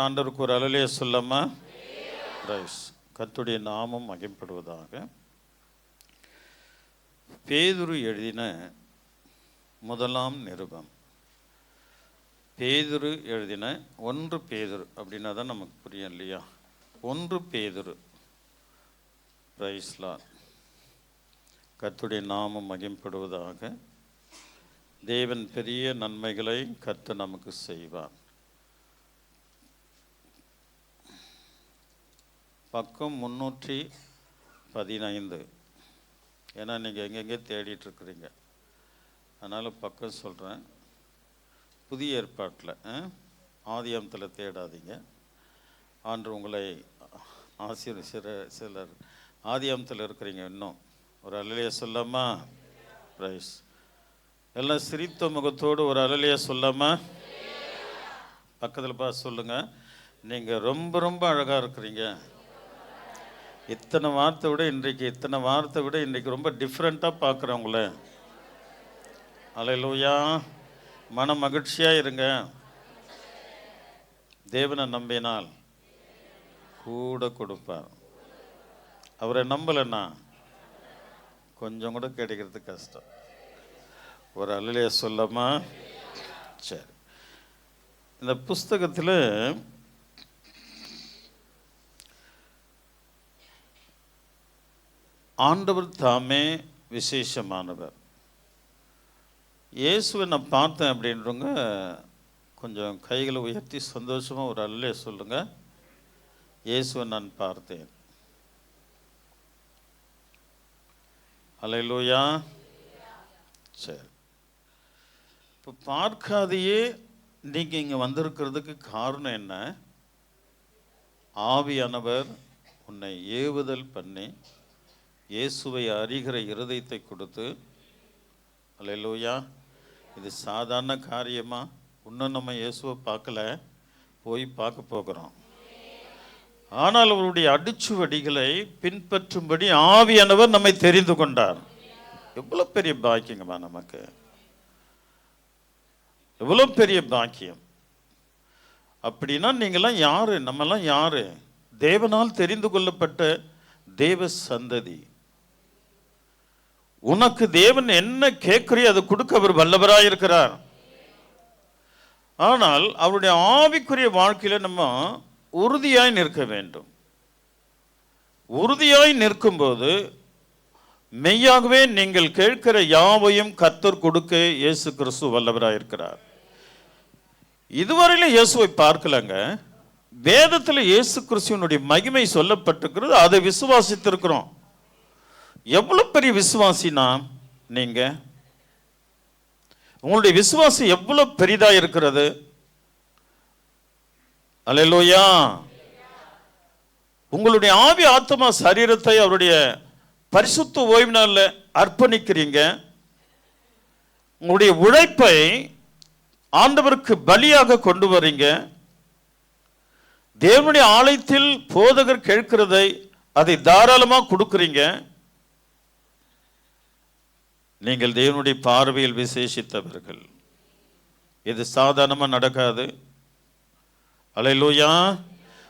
ஆண்டவருக்கு ஒரு அலலையை சொல்லாமா? ரைஸ். கர்த்தருடைய நாமம் மகிமைப்படுவதாக. பேதுரு எழுதின முதலாம் நிருபம். பேதுரு எழுதின 1 பேதுரு அப்படின்னா தான் நமக்கு புரியும் இல்லையா? 1 பேதுரு. ரைஸ்லாம். கர்த்தருடைய நாமம் மகிமைப்படுவதாக. தேவன் பெரிய நன்மைகளை கர்த்தர் நமக்கு செய்வார். பக்கம் 315. ஏன்னா நீங்கள் எங்கெங்கே தேடிட்டுருக்குறீங்க, அதனால் பக்கம் சொல்கிறேன். புதிய ஏற்பாட்டில் ஆதியாகமத்தில் தேடாதீங்க. ஆண்டு உங்களை சிலர் ஆதியாகமத்தில் இருக்கிறீங்க. இன்னும் ஒரு அலலையை சொல்லாமா? ரைஸ். எல்லாம் சிரித்த முகத்தோடு ஒரு அலலையை சொல்லாமா? பக்கத்தில் பார்த்து சொல்லுங்கள், நீங்கள் ரொம்ப ரொம்ப அழகாக இருக்கிறீங்க. இத்தனை வார்த்தை விட இன்றைக்கு ரொம்ப டிஃப்ரெண்ட்டாக பார்க்குறவங்கள. அல்லேலூயா. மன மகிழ்ச்சியாக இருங்க. தேவனை நம்பினால் கூட கொடுப்பார். அவரை நம்பலைன்னா கொஞ்சம் கூட கிடைக்கிறது கஷ்டம். ஒரு அல்லையா சொல்லாமா? சரி. இந்த புஸ்தகத்தில் ஆண்டவர் தாமே விசேஷமானவர். இயேசுவை நான் பார்த்தேன் அப்படின்றவங்க கொஞ்சம் கைகளை உயர்த்தி சந்தோஷமாக ஒரு அல்லையா சொல்லுங்கள். இயேசுவை நான் பார்த்தேன். அல்லேலூயா. சரி. இப்போ பார்க்காதையே நீங்கள் இங்கே வந்திருக்கிறதுக்கு காரணம் என்ன? ஆவியானவர் உன்னை ஏவுதல் பண்ணி இயேசுவை அறிகிற இருதயத்தை கொடுத்து. அல்லேலூயா. இது சாதாரண காரியமா? இன்னும் நம்ம இயேசுவை பார்க்கல, போய் பார்க்க போகிறோம். ஆனால் அவருடைய அடிச்சுவடிகளை பின்பற்றும்படி ஆவியானவர் நம்மை தெரிந்து கொண்டார். எவ்வளோ பெரிய பாக்கியங்கம்மா நமக்கு, எவ்வளோ பெரிய பாக்கியம். அப்படின்னா நீங்களாம் யாரு? நம்மெல்லாம் யாரு? தேவனால் தெரிந்து கொள்ளப்பட்ட தேவ சந்ததி. உனக்கு தேவன் என்ன கேட்குறியோ அதை கொடுக்க அவர் வல்லவராக இருக்கிறார். ஆனால் அவருடைய ஆவிக்குரிய வாழ்க்கையில நம்ம உறுதியாய் நிற்க வேண்டும். உறுதியாய் நிற்கும்போது மெய்யாகவே நீங்கள் கேட்கிற யாவையும் கர்த்தர் கொடுக்க இயேசு கிறிஸ்து வல்லவராக இருக்கிறார். இதுவரையிலும் இயேசுவை பார்க்கலங்க. வேதத்தில் இயேசு கிறிஸ்துவனுடைய மகிமை சொல்லப்பட்டிருக்கிறது, அதை விசுவாசித்திருக்கிறோம். எவ்வளவு பெரிய விசுவாசினா நீங்க? உங்களுடைய விசுவாசம் எவ்வளவு பெரிதா இருக்கிறது. அல்லேலூயா. உங்களுடைய ஆவி ஆத்மா சரீரத்தை அவருடைய பரிசுத்த ஓய்வு நாள்ல அர்ப்பணிக்கிறீங்க. உங்களுடைய உழைப்பை ஆண்டவருக்கு பலியாக கொண்டு வரீங்க. தேவனுடைய ஆலயத்தில் போதகர் கேட்கிறதை அதை தாராளமாக கொடுக்குறீங்க. நீங்கள் தேவனுடைய பார்வையில் விசேஷித்தவர்கள். இது சாதாரணமாக நடக்காது. அல்லேலூயா.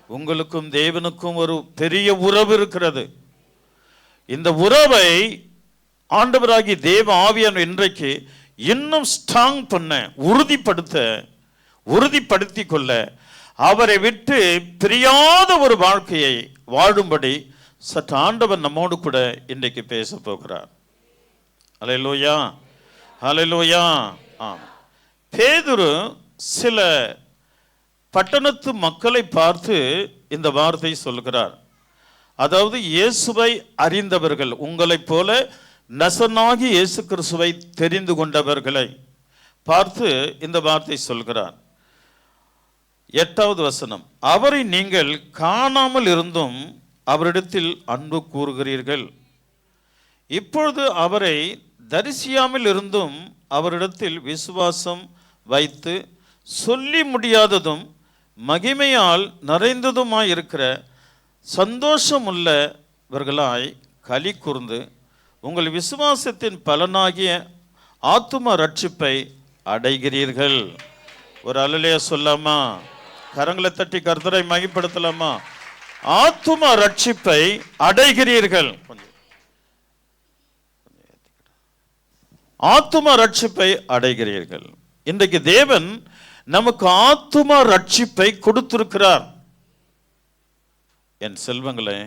உங்களுக்கும் தேவனுக்கும் ஒரு பெரிய உறவு இருக்கிறது. இந்த உறவை ஆண்டவராகி தேவ ஆவியானவர் இன்றைக்கு இன்னும் ஸ்ட்ராங் பண்ண, உறுதிப்படுத்தி கொள்ள, அவரை விட்டு பிரியாத ஒரு வாழ்க்கையை வாழும்படி சற்று ஆண்டவர் நம்மோடு கூட இன்றைக்கு பேச போகிறார். அல்லேலூயா. அல்லேலூயா. பேதுரு சில பட்டணத்து மக்களை பார்த்து இந்த வார்த்தை சொல்கிறார். அதாவது இயேசுவை அறிந்தவர்கள், உங்களைப் போல நசனாகி இயேசு கிறிஸ்துவை தெரிந்து கொண்டவர்களை பார்த்து இந்த வார்த்தை சொல்கிறார். 8வது வசனம். அவரை நீங்கள் காணாமல் இருந்தும் அவரிடத்தில் அன்பு கூறுகிறீர்கள். இப்பொழுது அவரை தரிசியாமல் இருந்தும் அவரிடத்தில் விசுவாசம் வைத்து சொல்லி முடியாததும் மகிமையால் நிறைந்ததுமாய் இருக்கிற சந்தோஷமுள்ளவர்களாய் களி கூர்ந்து உங்கள் விசுவாசத்தின் பலனாகிய ஆத்தும ரட்சிப்பை அடைகிறீர்கள். ஒரு அல்லேலூயா சொல்லாமா? கரங்களை தட்டி கர்த்தரை மகிமைப்படுத்தலாமா? ஆத்தும ரட்சிப்பை அடைகிறீர்கள். ஆத்தும ரட்சிப்பை அடைகிறீர்கள். இன்றைக்கு தேவன் நமக்கு ஆத்தும ரட்சிப்பை கொடுத்திருக்கிறார். என் செல்வங்களே,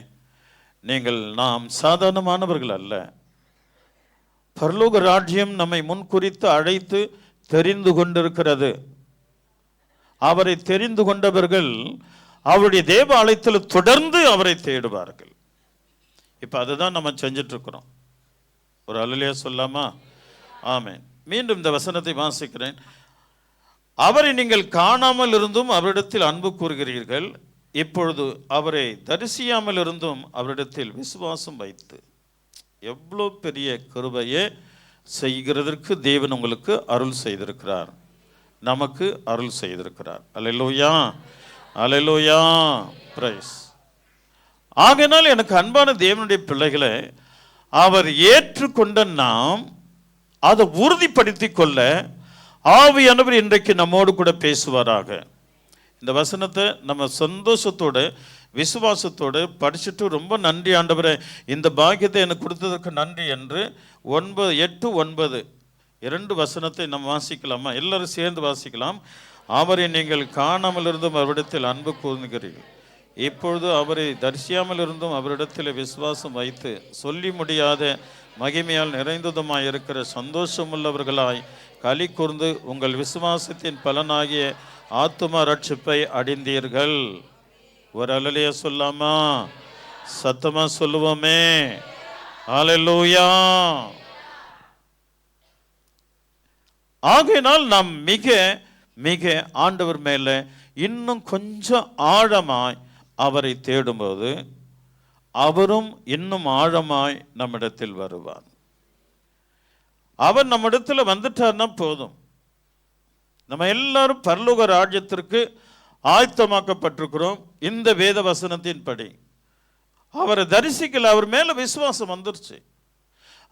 நாம் சாதாரணமானவர்கள் அல்ல. பரலோக ராஜ்யம் நம்மை முன்குறித்து அழைத்து தெரிந்து கொண்டிருக்கிறது. அவரை தெரிந்து கொண்டவர்கள் அவருடைய தேவ ஆலயத்தில் தொடர்ந்து அவரை தேடுவார்கள். இப்ப அதுதான் நம்ம செஞ்சிட்டு இருக்கிறோம். ஒரு அல்லேலூயா சொல்லாமா? ஆமென். மீண்டும் இந்த வசனத்தை வாசிக்கிறேன். அவரை நீங்கள் காணாமல் இருந்தும் அவரிடத்தில் அன்பு கூறுகிறீர்கள், இப்பொழுது அவரை தரிசியாமல் இருந்தும் அவரிடத்தில் விசுவாசம் வைத்து. எவ்வளோ பெரிய கிருபையை செய்கிறதற்கு தேவன் உங்களுக்கு அருள் செய்திருக்கிறார், நமக்கு அருள் செய்திருக்கிறார். அல்லேலூயா, அல்லேலூயா, பிரைஸ். ஆகையினால் எனக்கு அன்பான தேவனுடைய பிள்ளைகளை, அவர் ஏற்றுக்கொண்ட நாம் அதை உறுதிப்படுத்தி கொள்ள ஆவியானவர் இன்றைக்கு நம்மோடு கூட பேசுவாராக. இந்த வசனத்தை நம்ம சந்தோஷத்தோடு விசுவாசத்தோடு படிச்சுட்டு, ரொம்ப நன்றி ஆண்டவரே, இந்த பாக்கியத்தை எனக்கு கொடுத்ததற்கு நன்றி என்று 9, 8, 9 2 வசனத்தை நம்ம வாசிக்கலாமா? எல்லாரும் சேர்ந்து வாசிக்கலாம். அவரை நீங்கள் காணாமல் இருந்தும் அவரிடத்தில் அன்பு கூறுகிறீர்கள், இப்பொழுது அவரை தரிசியாமல் இருந்தும் அவரிடத்தில் விசுவாசம் வைத்து சொல்லி முடியாத மகிமையால் நிறைந்ததுமாய் இருக்கிற சந்தோஷமுள்ளவர்களாய் களி கூர்ந்து உங்கள் விசுவாசத்தின் பலனாகிய ஆத்தும ரட்சிப்பை அடைந்தீர்கள். ஒரு அல்லேலூயா சொல்லாமா? சத்தமா சொல்லுவோமே, அல்லேலூயா. ஆகையினால் நாம் மிக மிக ஆண்டவர் மேல இன்னும் கொஞ்சம் ஆழமாய் அவரை தேடும்போது அவரும் இன்னும் ஆழமாய் நம்மிடத்தில் வருவார். அவர் நம்மிடத்தில் வந்துட்டார்னா போதும், நம்ம எல்லாரும் பரலோக ராஜ்யத்திற்கு ஆயத்தமாக்கப்பட்டிருக்கிறோம். இந்த வேத வசனத்தின் படி அவரை தரிசிக்கல, அவர் மேல விசுவாசம் வந்துருச்சு.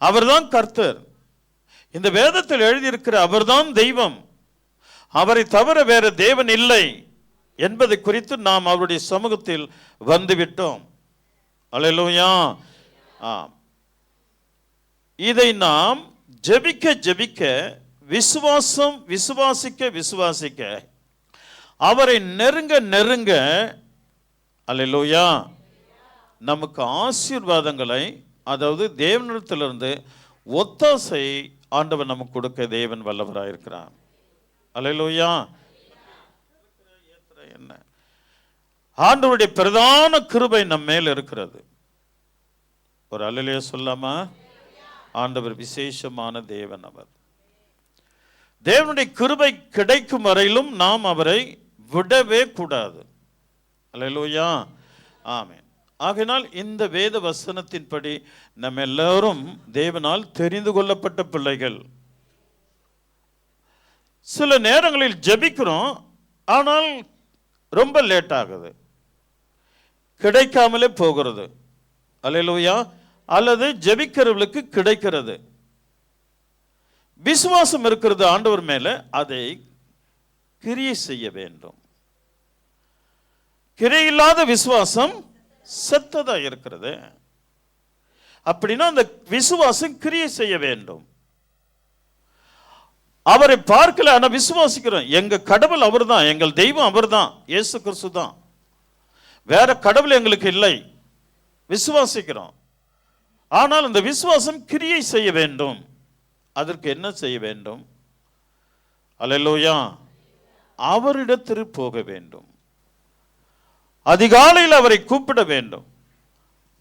அவர்தான் கர்த்தர், இந்த வேதத்தில் எழுதியிருக்கிற அவர்தான் தெய்வம், அவரை தவிர வேற தேவன் இல்லை என்பதை குறித்து நாம் அவருடைய சமூகத்தில் வந்துவிட்டோம். அல்லேலூயா. இதை நாம் ஜெபிக்க ஜெபிக்க, விசுவாசிக்க விசுவாசிக்க, அவரை நெருங்க நெருங்க, அல்லேலூயா, நமக்கு ஆசீர்வாதங்களை, அதாவது தேவனிடத்திலிருந்து ஒத்தாசை ஆண்டவர் நமக்கு கொடுக்க தேவன் வல்லவராயிருக்கிறார். அல்லேலூயா. என்ன ஆண்டவருடைய பிரதான கிருபை நம்ம மேல் இருக்கிறது. ஒரு அல்லேலூயா சொல்லாமா? ஆண்டவர் விசேஷமான தேவன். அவர் தேவனுடைய கிருபை கிடைக்கும் வரையிலும் நாம் அவரை விடவே கூடாது. அல்லேலூயா, ஆமென். ஆகையினால் இந்த வேத வசனத்தின்படி நம்ம எல்லாரும் தேவனால் தெரிந்து கொள்ளப்பட்ட பிள்ளைகள். சில நேரங்களில் ஜெபிக்கிறோம், ஆனால் ரொம்ப லேட் ஆகுது, கிடைக்காமலே போகிறது. அல்லேலூயா. அல்லது ஜெபிக்கிறவர்களுக்கு கிடைக்கிறது. விசுவாசம் இருக்கிறது ஆண்டவர் மேல, அதை கிரியை செய்ய வேண்டும். கிரியில்லாத விசுவாசம் செத்ததா இருக்கிறது. அப்படின்னா அந்த விசுவாசம் கிரியை செய்ய வேண்டும். அவரை பார்க்கல, ஆனா விசுவாசிக்கிறோம். எங்க கடவுள் அவர் தான், எங்கள் தெய்வம் அவர் தான், இயேசு கிறிஸ்து தான், வேற கடவுள் எங்களுக்கு இல்லை. விசுவாசிக்கிறோம், ஆனால் அந்த விசுவாசம் கிரியை செய்ய வேண்டும். அதற்கு என்ன செய்ய வேண்டும்? அல்லேலூயா, அவரிடத்திற்கு போக வேண்டும். அதிகாலையில் அவரை கூப்பிட வேண்டும்.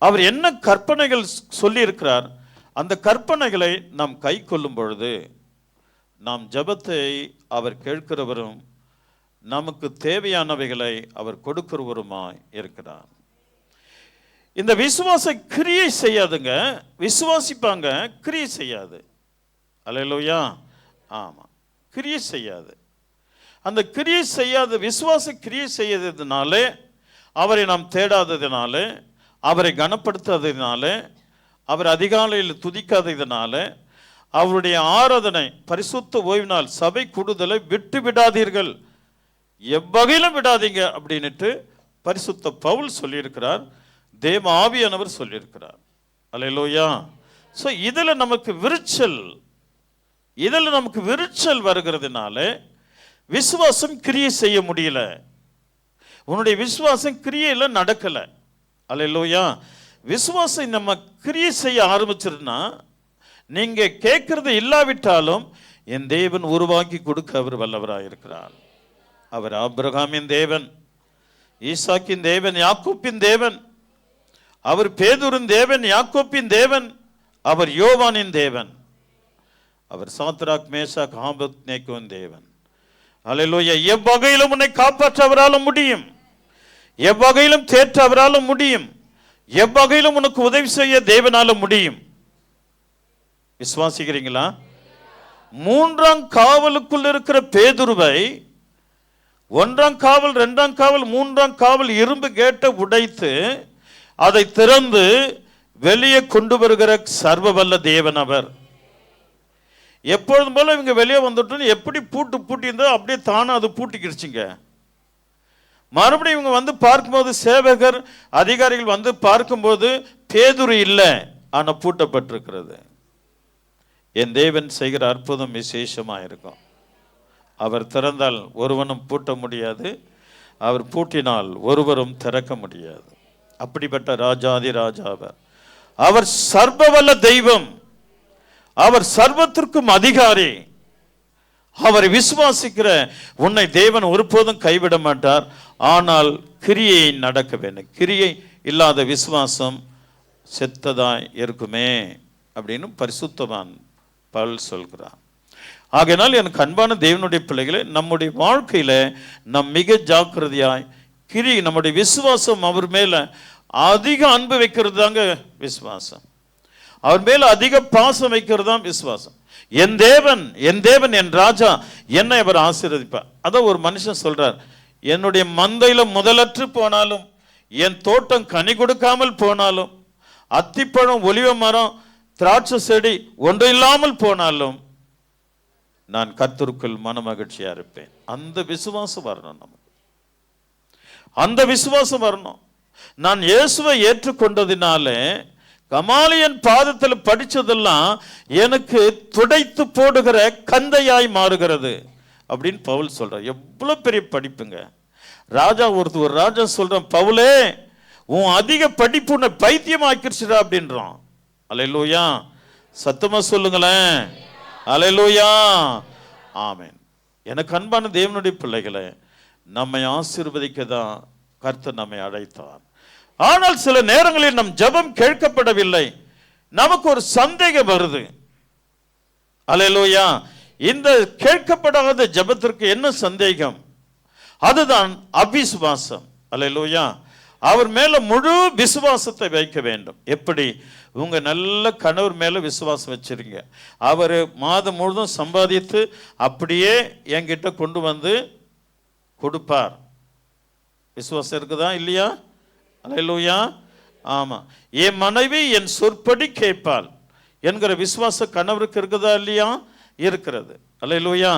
அவர் என்ன கற்பனைகள் சொல்லி இருக்கிறார், அந்த கற்பனைகளை நாம் கை கொள்ளும் பொழுது நாம் ஜெபத்தை அவர் கேட்கிறவரும் நமக்கு தேவையானவைகளை அவர் கொடுக்கிறவருமாய் இருக்கிறார். இந்த விசுவாச கிரியை செய்யாதுங்க, விசுவாசிப்பாங்க, கிரியை செய்யாது. அல்லேலூயா, ஆமா, கிரியை செய்யாது. அந்த கிரியை செய்யாத விசுவாச கிரியை செய்யாததுனாலே, அவரை நாம் தேடாததினாலே, அவரை கனப்படுத்தாததினாலே, அவர் அதிகாலையில் துதிக்காததினாலே, அவருடைய ஆராதனை பரிசுத்த ஓய்வு நாள் சபை கூடுதலை விட்டு விடாதீர்கள். எவ்வகையிலும் விடாதீங்க அப்படின்னுட்டு பரிசுத்த பவுல் சொல்லியிருக்கிறார், தேவ ஆவியானவர் சொல்லியிருக்கிறார். அல்லேலூயா. ஸோ இதில் நமக்கு விரிச்சல் வருகிறதுனால விசுவாசம் கிரியை செய்ய முடியல. உன்னுடைய விசுவாசம் கிரியையில நடக்கல. அல்லேலூயா. விசுவாசம் நம்ம கிரியை செய்ய ஆரம்பிச்சிருந்தா, நீங்க கேட்கறது இல்லாவிட்டாலும் என் தேவன் உருவாக்கி கொடுக்க அவர் வல்லவராக இருக்கிறார். அவர் ஆபிரகாமின் தேவன், ஈசாக்கின் தேவன், யாக்கோப்பின் தேவன். அவர் பேதுருவின் தேவன், யாக்கோப்பின் தேவன். அவர் யோவானின் தேவன். அவர் சாத்ராக், மேஷாக், ஆபேத்நேகோவின் தேவன். அல்லேலூயா. எவ்வகையிலும் உன்னை காப்பாற்ற அவரால் முடியும். எவ்வகையிலும் தேற்ற அவரால் முடியும். எவ்வகையிலும் உனக்கு உதவி செய்ய தேவனால முடியும். விசுவாசிக்கிறீங்களா? 3ஆம் காவலுக்குள் இருக்கிற பேதுருவை 1ஆம் காவல், 2ஆம் காவல், 3ஆம் காவல் இரும்பு கேட்டை உடைத்து அதை திறந்து வெளியே கொண்டு வருகிற சர்வ வல்ல தேவன் அவர். எப்பொழுதும் போல இவங்க வெளியே வந்துட்டு எப்படி பூட்டியிருந்தோ அப்படியே தானே அது பூட்டிக்கிடுச்சுங்க. மறுபடியும் இவங்க வந்து பார்க்கும்போது, சேவகர் அதிகாரிகள் வந்து பார்க்கும்போது பேதுரு இல்லை, ஆனால் பூட்டப்பட்டிருக்கிறது. என் தேவன் செய்கிற அற்புதம் விசேஷமாக இருக்கும். அவர் திறந்தால் ஒருவனும் பூட்ட முடியாது, அவர் பூட்டினால் ஒருவரும் திறக்க முடியாது. அப்படிப்பட்ட ராஜாதி ராஜாவர். அவர் சர்வவல்ல தெய்வம். அவர் சர்வத்திற்கும் அதிகாரி. அவரை விசுவாசிக்கிற உன்னை தேவன் ஒருபோதும் கைவிட மாட்டார். ஆனால் கிரியை நடக்க வேண்டும். கிரியை இல்லாத விசுவாசம் செத்ததாய் இருக்குமே அப்படின்னு பரிசுத்தவான் பவுல் சொல்கிறான். ஆகையினால் எனக்கு அன்பான தேவனுடைய பிள்ளைகளை, நம்முடைய வாழ்க்கையில நம் மிக ஜாக்கிரதையாய் நம்முடைய விசுவாசம் அவர் மேல அதிக அன்பு வைக்கிறது தாங்க விசுவாசம். அவர் மேல அதிக பாசம் வைக்கிறது தான் விசுவாசம். என் தேவன் என் ராஜா, என்னை அவர் ஆசீர்வதிப்பார். அதான் ஒரு மனுஷன் சொல்றார், என்னுடைய மந்தையில முதலற்று போனாலும், என் தோட்டம் கனி கொடுக்காமல் போனாலும், அத்திப்பழம், ஒலிவ மரம், திராட்சை செடி ஒன்று இல்லாமல் போனாலும் நான் கர்த்தருக்குள் மன மகிழ்ச்சியா இருப்பேன். அந்த விசுவாசம் வரணும் நமக்கு. அந்த விசுவாசம் வரணும். நான் இயேசுவை ஏற்றுக்கொண்டதினாலே கமாலியன் பாதத்தில் படிச்சதெல்லாம் எனக்கு துடைத்து போடுகிற கந்தையாய் மாறுகிறது அப்படின்னு பவுல் சொல்றார். எவ்வளவு பெரிய படிப்புங்க. ஒரு ராஜா சொல்றான், பவுலே உன் அதிக படிப்பு உன்னை பைத்தியமாக்கிடுச்சுடா அப்படின்றான். அல்லேலூயா. சத்தமா சொல்லுங்களேன். அல்லேலூயா. ஆமென். எனக்கு அன்பான தேவனுடைய பிள்ளைகளை, நம்மை ஆசீர்வதிக்க தான் கர்த்தர் நம்மை அழைத்தார். ஆனால் சில நேரங்களில் நம் ஜெபம் கேட்கப்படவில்லை, நமக்கு ஒரு சந்தேகம் வருது. அல்லேலூயா. இந்த கேட்கப்படாத ஜெபத்திற்கு என்ன சந்தேகம்? அதுதான் அவிசுவாசம். அல்லேலூயா. அவர் மேல முழு விசுவாசத்தை வைக்க வேண்டும். எப்படி? உங்க நல்ல கணவர் மேல விசுவாசம் வச்சிருங்க. அவர் மாதம் முழுதும் சம்பாதித்து அப்படியே என்கிட்ட கொண்டு வந்து கொடுப்பார். விசுவாசம் இருக்குதா இல்லையா? அல்லேலூயா. ஆமா. என் மனைவி என் சொற்படி கேட்பாள் என்கிற விசுவாச கணவருக்கு இருக்குதா இல்லையா? இருக்கிறது. அல்லேலூயா.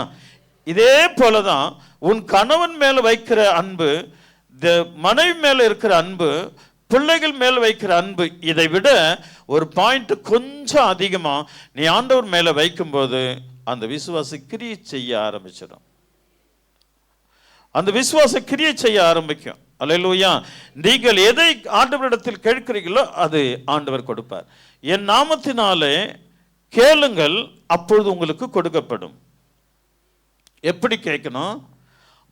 இதே போலதான் உன் கணவன் மேல வைக்கிற அன்பு, மனைவி மேல இருக்கிற அன்பு, பிள்ளைகள் மேல வைக்கிற அன்பு, இதை விட ஒரு பாயிண்ட் கொஞ்சம் அதிகமா நீ ஆண்டவர் மேல வைக்கும்போது அந்த விசுவாச கிரியை செய்ய ஆரம்பிச்சிடும். அந்த விசுவாச கிரியை செய்ய ஆரம்பிக்கும். அல்லேலூயா. நீங்கள் எதை ஆண்டவரிடத்தில் கேட்கிறீர்களோ அது ஆண்டவர் கொடுப்பார். என் நாமத்தினாலே கேளுங்கள், அப்பொழுது உங்களுக்கு கொடுக்கப்படும். எப்படி கேட்கணும்?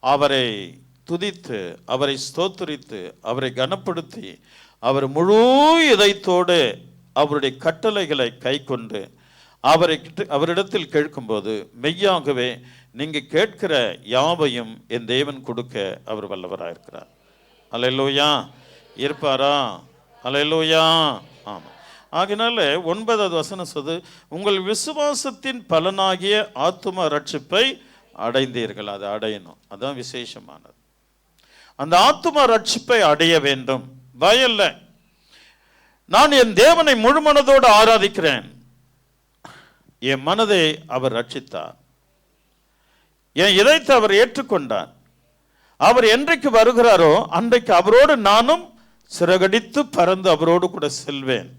அவரை துதித்து, அவரை ஸ்தோத்திரித்து, அவரை கனப்படுத்தி, அவர் முழு இதயத்தோடு அவருடைய கட்டளைகளை கை கொண்டு அவரிடத்தில் கேட்கும்போது மெய்யாகவே நீங்க கேட்கிற யாவையும் என் தேவன் கொடுக்க அவர் வல்லவராக இருக்கிறார். அல்லேலூயா. இருப்பாரா? அல்லேலூயா. ஆமா. ஆகினால 9வது வசனம் சொல்லுது, உங்கள் விசுவாசத்தின் பலனாகிய ஆத்தும ரட்சிப்பை அடைந்தீர்கள். அதை அடையணும். அதான் விசேஷமானது. அந்த ஆத்தும ரட்சிப்பை அடைய வேண்டும். பயல்ல, நான் என் தேவனை முழு மனதோடு ஆராதிக்கிறேன். என் மனதை அவர் ரட்சித்தார், என் இதயத்தை அவர் ஏற்றுக்கொண்டார். அவர் என்றைக்கு வருகிறாரோ அன்றைக்கு அவரோடு நானும் சிறகடித்து பறந்து அவரோடு கூட செல்வேன்.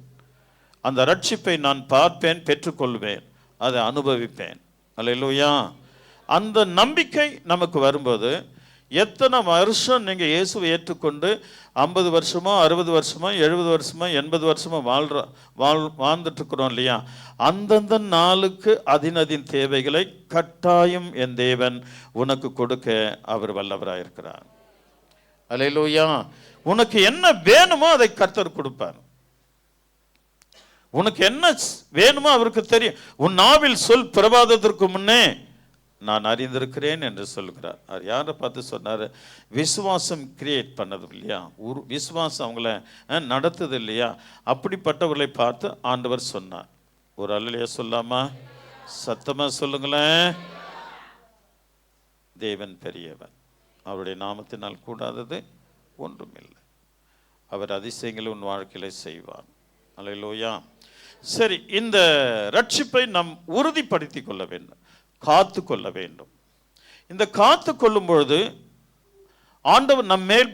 அந்த ரட்சிப்பை நான் பார்ப்பேன், பெற்றுக்கொள்வேன், அதை அனுபவிப்பேன். அல்லேலூயா. அந்த நம்பிக்கை நமக்கு வரும்போது, எத்தனை வருஷம் நீங்கள் இயேசுவை ஏற்றுக்கொண்டு 50 வருஷமோ 60 வருஷமோ 70 வருஷமோ 80 வருஷமோ வாழ்ந்துட்டு இருக்கிறோம் இல்லையா, அந்தந்த நாளுக்கு அதின் தேவைகளை கட்டாயம் என் தேவன் உனக்கு கொடுக்க அவர் வல்லவராயிருக்கிறார். அல்லேலூயா. உனக்கு என்ன வேணுமோ அதை கர்த்தர் கொடுப்பார். உனக்கு என்ன வேணுமோ அவருக்கு தெரியும். உன் நாவில் சொல் பிரபாதத்திற்கு முன்னே நான் அறிந்திருக்கிறேன் என்று சொல்கிறார். அவர் யாரை பார்த்து சொன்னார்? விசுவாசம் கிரியேட் பண்ணது இல்லையா, விசுவாசம் அவங்கள நடத்துது இல்லையா, அப்படிப்பட்டவர்களை பார்த்து ஆண்டவர் சொன்னார். ஒரு அல்லையா சொல்லாமா? சத்தமா சொல்லுங்களேன். தேவன் பெரியவன், அவருடைய நாமத்தினால் கூடாதது ஒன்றுமில்லை. அவர் அதிசயங்களை உன் வாழ்க்கையில செய்வார். அல்லேலூயா. சரி, இந்த ரட்சிப்பை நாம் உறுதிப்படுத்தி கொள்ள வேண்டும், காத்து கொள்ள வேண்டும். இந்த காத்து கொள்ளும் பொழுது ஆண்டவர் நம்ம மேல்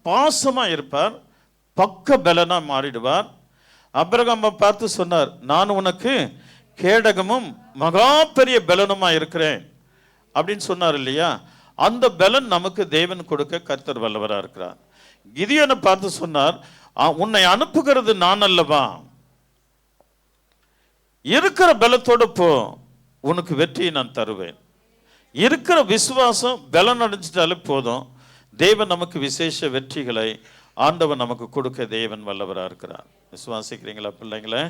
பாசமா இருப்பார், பக்க பலனா மாறிடுவார். ஆபிரகாமை பார்த்து சொன்னார், நான் உனக்கு கேடகமும் மகா பெரிய பலனுமா இருக்கிறேன் அப்படின்னு சொன்னார் இல்லையா. அந்த பலன் நமக்கு தேவன் கொடுக்க கர்த்தர் வல்லவராக இருக்கிறார். கிதியோனை பார்த்து சொன்னார், உன்னை அனுப்புகிறது நான் அல்லவா, இருக்கிற பலத்தோடு போ, உனக்கு வெற்றியை நான் தருவேன். இருக்கிற விசுவாசம் பலன் அடைஞ்சிட்டாலே போதும், தேவன் நமக்கு விசேஷ வெற்றிகளை ஆண்டவன் நமக்கு கொடுக்க தேவன் வல்லவராக இருக்கிறார். விசுவாசிக்கிறீங்களா பிள்ளைங்களே?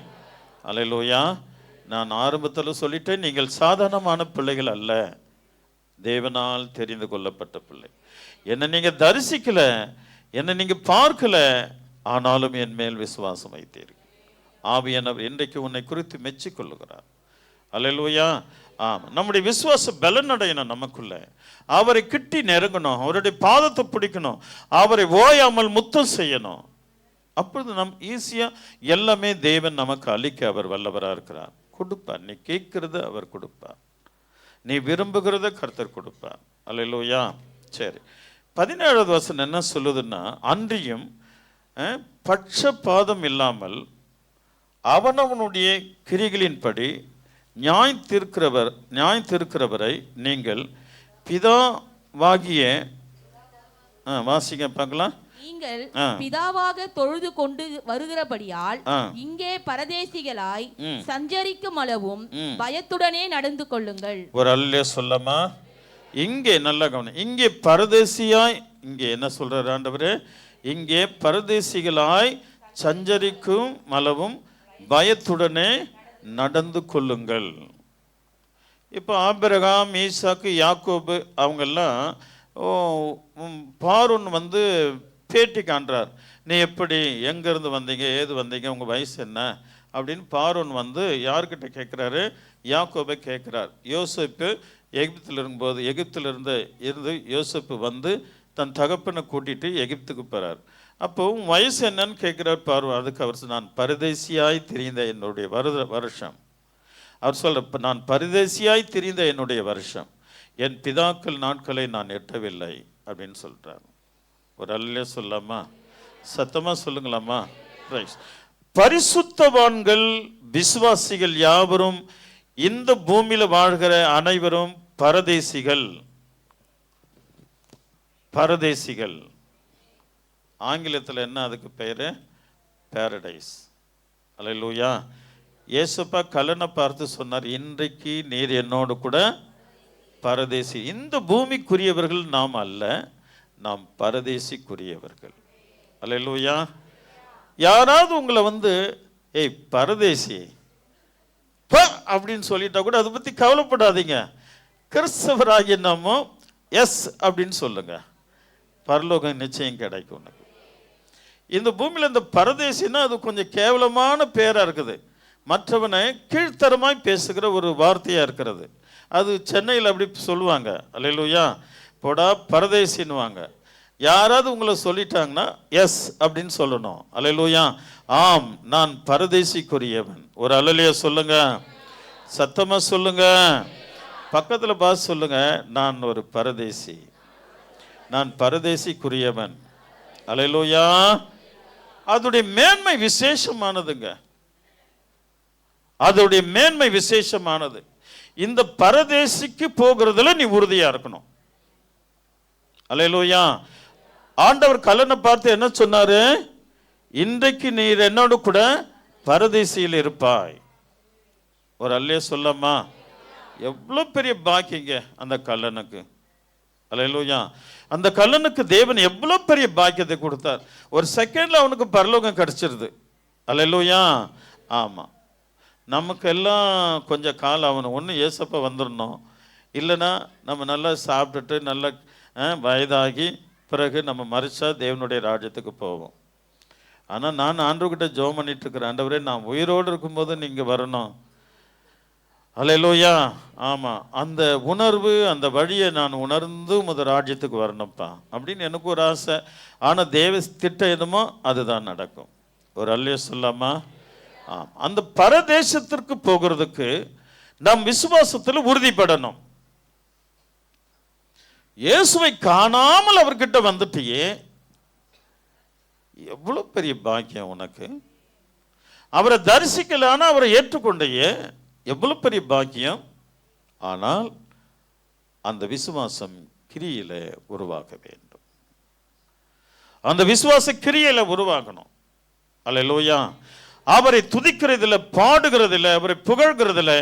அல்லேலூயா. நான் ஆரம்பத்தில் சொல்லிட்டேன், நீங்கள் சாதாரணமான பிள்ளைகள் அல்ல, தேவனால் தெரிந்து கொள்ளப்பட்ட பிள்ளை. என்னை நீங்க தரிசிக்கல, என்னை நீங்க பார்க்கல, ஆனாலும் என் மேல் விசுவாசம் வைத்தீர்கள். ஆவியானவர் இன்றைக்கு உன்னை குறித்து மெச்சிக் கொள்ளுகிறார். அல்லேலூயா. நம்முடைய விசுவாச பலன் அடையணும். நமக்குள்ள அவரை கிட்டி நெருங்கணும், அவருடைய பாதத்தை பிடிக்கணும், அவரை ஓயாமல் முத்தம் செய்யணும். அப்பொழுது நம் ஈஸியா எல்லாமே தேவன் நமக்கு அளிக்க அவர் வல்லவராக இருக்கிறார். கொடுப்பார். நீ கேட்கிறத அவர் கொடுப்பார், நீ விரும்புகிறத கர்த்தர் கொடுப்பார். அல்லேலூயா. சரி, 17வது வசனம் என்ன சொல்லுதுன்னா, அன்றியும் பட்சபாதம் இல்லாமல் அவனவனுடைய கிரிகளின்படி நியாயத்திருக்கிறவரை நீங்கள் பிதாவாகிய வாசிங்க பார்க்கலாம். நீங்கள் பிதாவாக தொழுது கொண்டு வருகிறபடியால் இங்கே பரதேசிகளாய் சஞ்சரிக்கும் அளவும் பயத்துடனே நடந்து கொள்ளுங்கள். ஒரு அல்லே சொல்லமா? இங்கே நல்ல கவனம். இங்கே பரதேசியாய், இங்கே என்ன சொல்றார் ஆண்டவரே? இங்கே பரதேசிகளாய் சஞ்சரிக்கும் அளவும் பயத்துடனே நடந்து கொள்ளுங்கள். இப்போ ஆபிரகாம், ஈசாக்கு, யாக்கோபு அவங்கெல்லாம் பார்வோன் வந்து பேட்டி காண்றார். நீ எப்படி, எங்கேருந்து வந்தீங்க, ஏது வந்தீங்க, உங்கள் வயசு என்ன அப்படின்னு பார்வோன் வந்து யார்கிட்ட கேட்குறாரு? யாக்கோபை கேட்குறார். யோசேப்பு எகிப்திலிருந்து யோசேப்பு வந்து தன் தகப்பனை கூட்டிட்டு எகிப்துக்கு போகிறார். அப்போ வயசு என்னன்னு கேட்குறார் பார்வோன். அதுக்கு அவர், நான் பரதேசியாய் திரிந்த என்னுடைய வருஷம். அவர் சொல்ற, நான் பரதேசியாய் திரிந்த என்னுடைய வருஷம், என் பிதாக்கள் நாட்களை நான் எட்டவில்லை அப்படின்னு சொல்றார். ஒரு அல்ல சொல்லாமா? சத்தமா சொல்லுங்களாமா? பரிசுத்தவான்கள் விசுவாசிகள் யாவரும், இந்த பூமியில வாழ்கிற அனைவரும் பரதேசிகள். பரதேசிகள் ஆங்கிலத்தில் என்ன அதுக்கு பெயரு? பாரடைஸ். அல்லேலூயா. இயேசுப்பா கல்லனை பார்த்து சொன்னார், இன்றைக்கு நீர் என்னோடு கூட பரதேசி. இந்த பூமிக்குரியவர்கள் நாம் அல்ல, நாம் பரதேசிக்குரியவர்கள். அல்லேலூயா. யாராவது உங்களை வந்து ஏய் பரதேசி அப்படின்னு சொல்லிட்டா கூட அதை பற்றி கவலைப்படாதீங்க. கிறிஸ்தவராகிய நாம எஸ் அப்படின்னு சொல்லுங்க, பரலோகம் நிச்சயம் கிடைக்கும். இந்த பூமியில் இந்த பரதேசின்னா அது கொஞ்சம் கேவலமான பேராக இருக்குது, மற்றவனை கீழ்த்தரமாய் பேசுகிற ஒரு வார்த்தையாக இருக்கிறது. அது சென்னையில் அப்படி சொல்லுவாங்க. அல்லேலூயா. போடா பரதேசின்னுவாங்க. யாராவது உங்களை சொல்லிட்டாங்கன்னா எஸ் அப்படின்னு சொல்லணும். அல்லேலூயா. ஆம், நான் பரதேசிக்குரியவன். ஒரு அல்லேலூயா சொல்லுங்க, சத்தமாக சொல்லுங்க, பக்கத்தில் பார்த்து சொல்லுங்க, நான் ஒரு பரதேசி. நான் பரதேசிக்குரியவன். அல்லேலூயா. அதோடைய மேன்மை விசேஷமானதுங்க. அதோடைய மேன்மை விசேஷமானது. இந்த பரதேசிக்கு போகிறதுல நீ உறுதியா இருக்கணும். அல்லேலூயா. ஆண்டவர் கல்லனை பார்த்து என்ன சொன்னாரு? இன்றைக்கு நீர் என்னோடு கூட பரதேசியில் இருப்பாய். ஒரு அல்லே சொல்லம்மா. எவ்வளவு பெரிய பாக்கியங்க அந்த கல்லனுக்கு. அல்லேலூயா. அந்த கல்லனுக்கு தேவன் எவ்வளவு பெரிய பாக்கியத்தை கொடுத்தார். ஒரு செகண்ட்ல அவனுக்கு பரலோகம் கிடைச்சிருது. அல்லேலூயா. ஆமா. நமக்கெல்லாம் கொஞ்சம் காலம் ஆகணும். ஒன்று ஏசப்பா வந்துடணும், இல்லைன்னா நம்ம நல்லா சாப்பிட்டுட்டு நல்லா வயதாகி பிறகு நம்ம மறிச்சா தேவனுடைய ராஜ்யத்துக்கு போவோம். ஆனால் நான் ஆண்டவர்கிட்ட ஜெபம் பண்ணிட்டு இருக்கிறேன், ஆண்டவரே நான் உயிரோடு இருக்கும்போது நீங்கள் வரணும். அல்லேலூயா. ஆமாம், அந்த உணர்வு அந்த வழியை நான் உணர்ந்து முதல் ராஜ்யத்துக்கு வரணும்ப்பா அப்படின்னு எனக்கு ஒரு ஆசை. ஆனால் தேவ திட்டம் எதுமோ அதுதான் நடக்கும். ஒரு அல்லே சொல்லாமா? அந்த பரதேசத்திற்கு போகிறதுக்கு நம் விசுவாசத்தில் உறுதிப்படணும். இயேசுவை காணாமல் அவர்கிட்ட வந்துட்டியே, எவ்வளவு பெரிய பாக்கியம் உனக்கு. அவரை தரிசிக்கலான அவரை ஏற்றுக்கொண்டையே, எவ்வளவு பெரிய பாக்கியம். ஆனால் அந்த விசுவாசம் கிரியில உருவாக வேண்டும். அந்த விசுவாச கிரியில உருவாகணும். அல்லேலூயா. அவரை துதிக்கிறதில்ல, பாடுகிறதில்ல, அவரை புகழ்கிறதில்ல,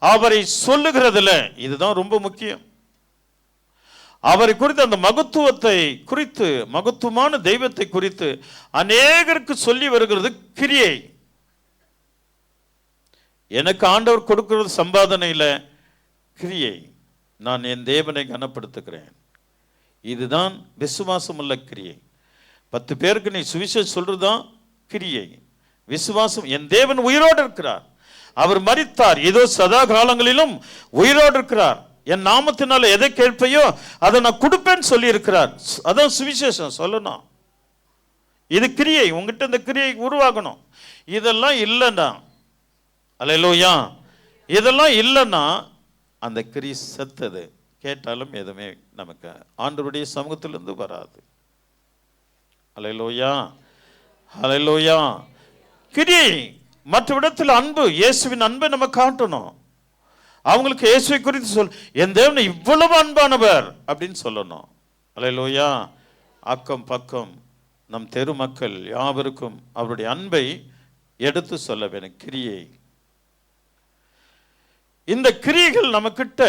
அவரை சொல்லுகிறதில்ல. இதுதான் ரொம்ப முக்கியம். அவரை குறித்து அந்த மகத்துவத்தை குறித்து, மகத்துவமான தெய்வத்தை குறித்து அநேகருக்கு சொல்லி வருகிறது கிரியை. எனக்கு ஆண்டவர் கொடுக்கிறது சம்பாதனையில கிரியை. நான் என் தேவனை கனப்படுத்துகிறேன். இதுதான் விசுவாசம் உள்ள கிரியை. 10 பேருக்கு நீ சுவிசேஷம் சொல்றதுதான் கிரியை. விசுவாசம். என் தேவன் உயிரோடு இருக்கிறார், அவர் மரித்தார், இதோ சதா காலங்களிலும் உயிரோடு இருக்கிறார், என் நாமத்தினால எதை கேட்பையோ அதை நான் கொடுப்பேன்னு சொல்லி இருக்கிறார். அதான் சுவிசேஷம் சொல்லணும். இது கிரியை. உங்ககிட்ட இந்த கிரியை உருவாகணும். இதெல்லாம் இல்லைன்னா, அல்லேலூயா, இதெல்லாம் இல்லைன்னா அந்த கிரி செத்தது. கேட்டாலும் எதுவுமே நமக்கு ஆண்டவருடைய சமூகத்திலிருந்து வராது. அல்லேலூயா. அல்லேலூயா. கிரியை. மற்ற இடத்துல அன்பு, இயேசுவின் அன்பை நம்ம காட்டணும். அவங்களுக்கு இயேசுவை குறித்து என் தேவன் இவ்வளவு அன்பானவர் அப்படின்னு சொல்லணும். அல்லேலூயா. அக்கம் பக்கம் நம் தெரு மக்கள் யாவருக்கும் அவருடைய அன்பை எடுத்து சொல்ல வேண்டும். கிரியை. இந்த கிரியைகள் நம்ம கிட்ட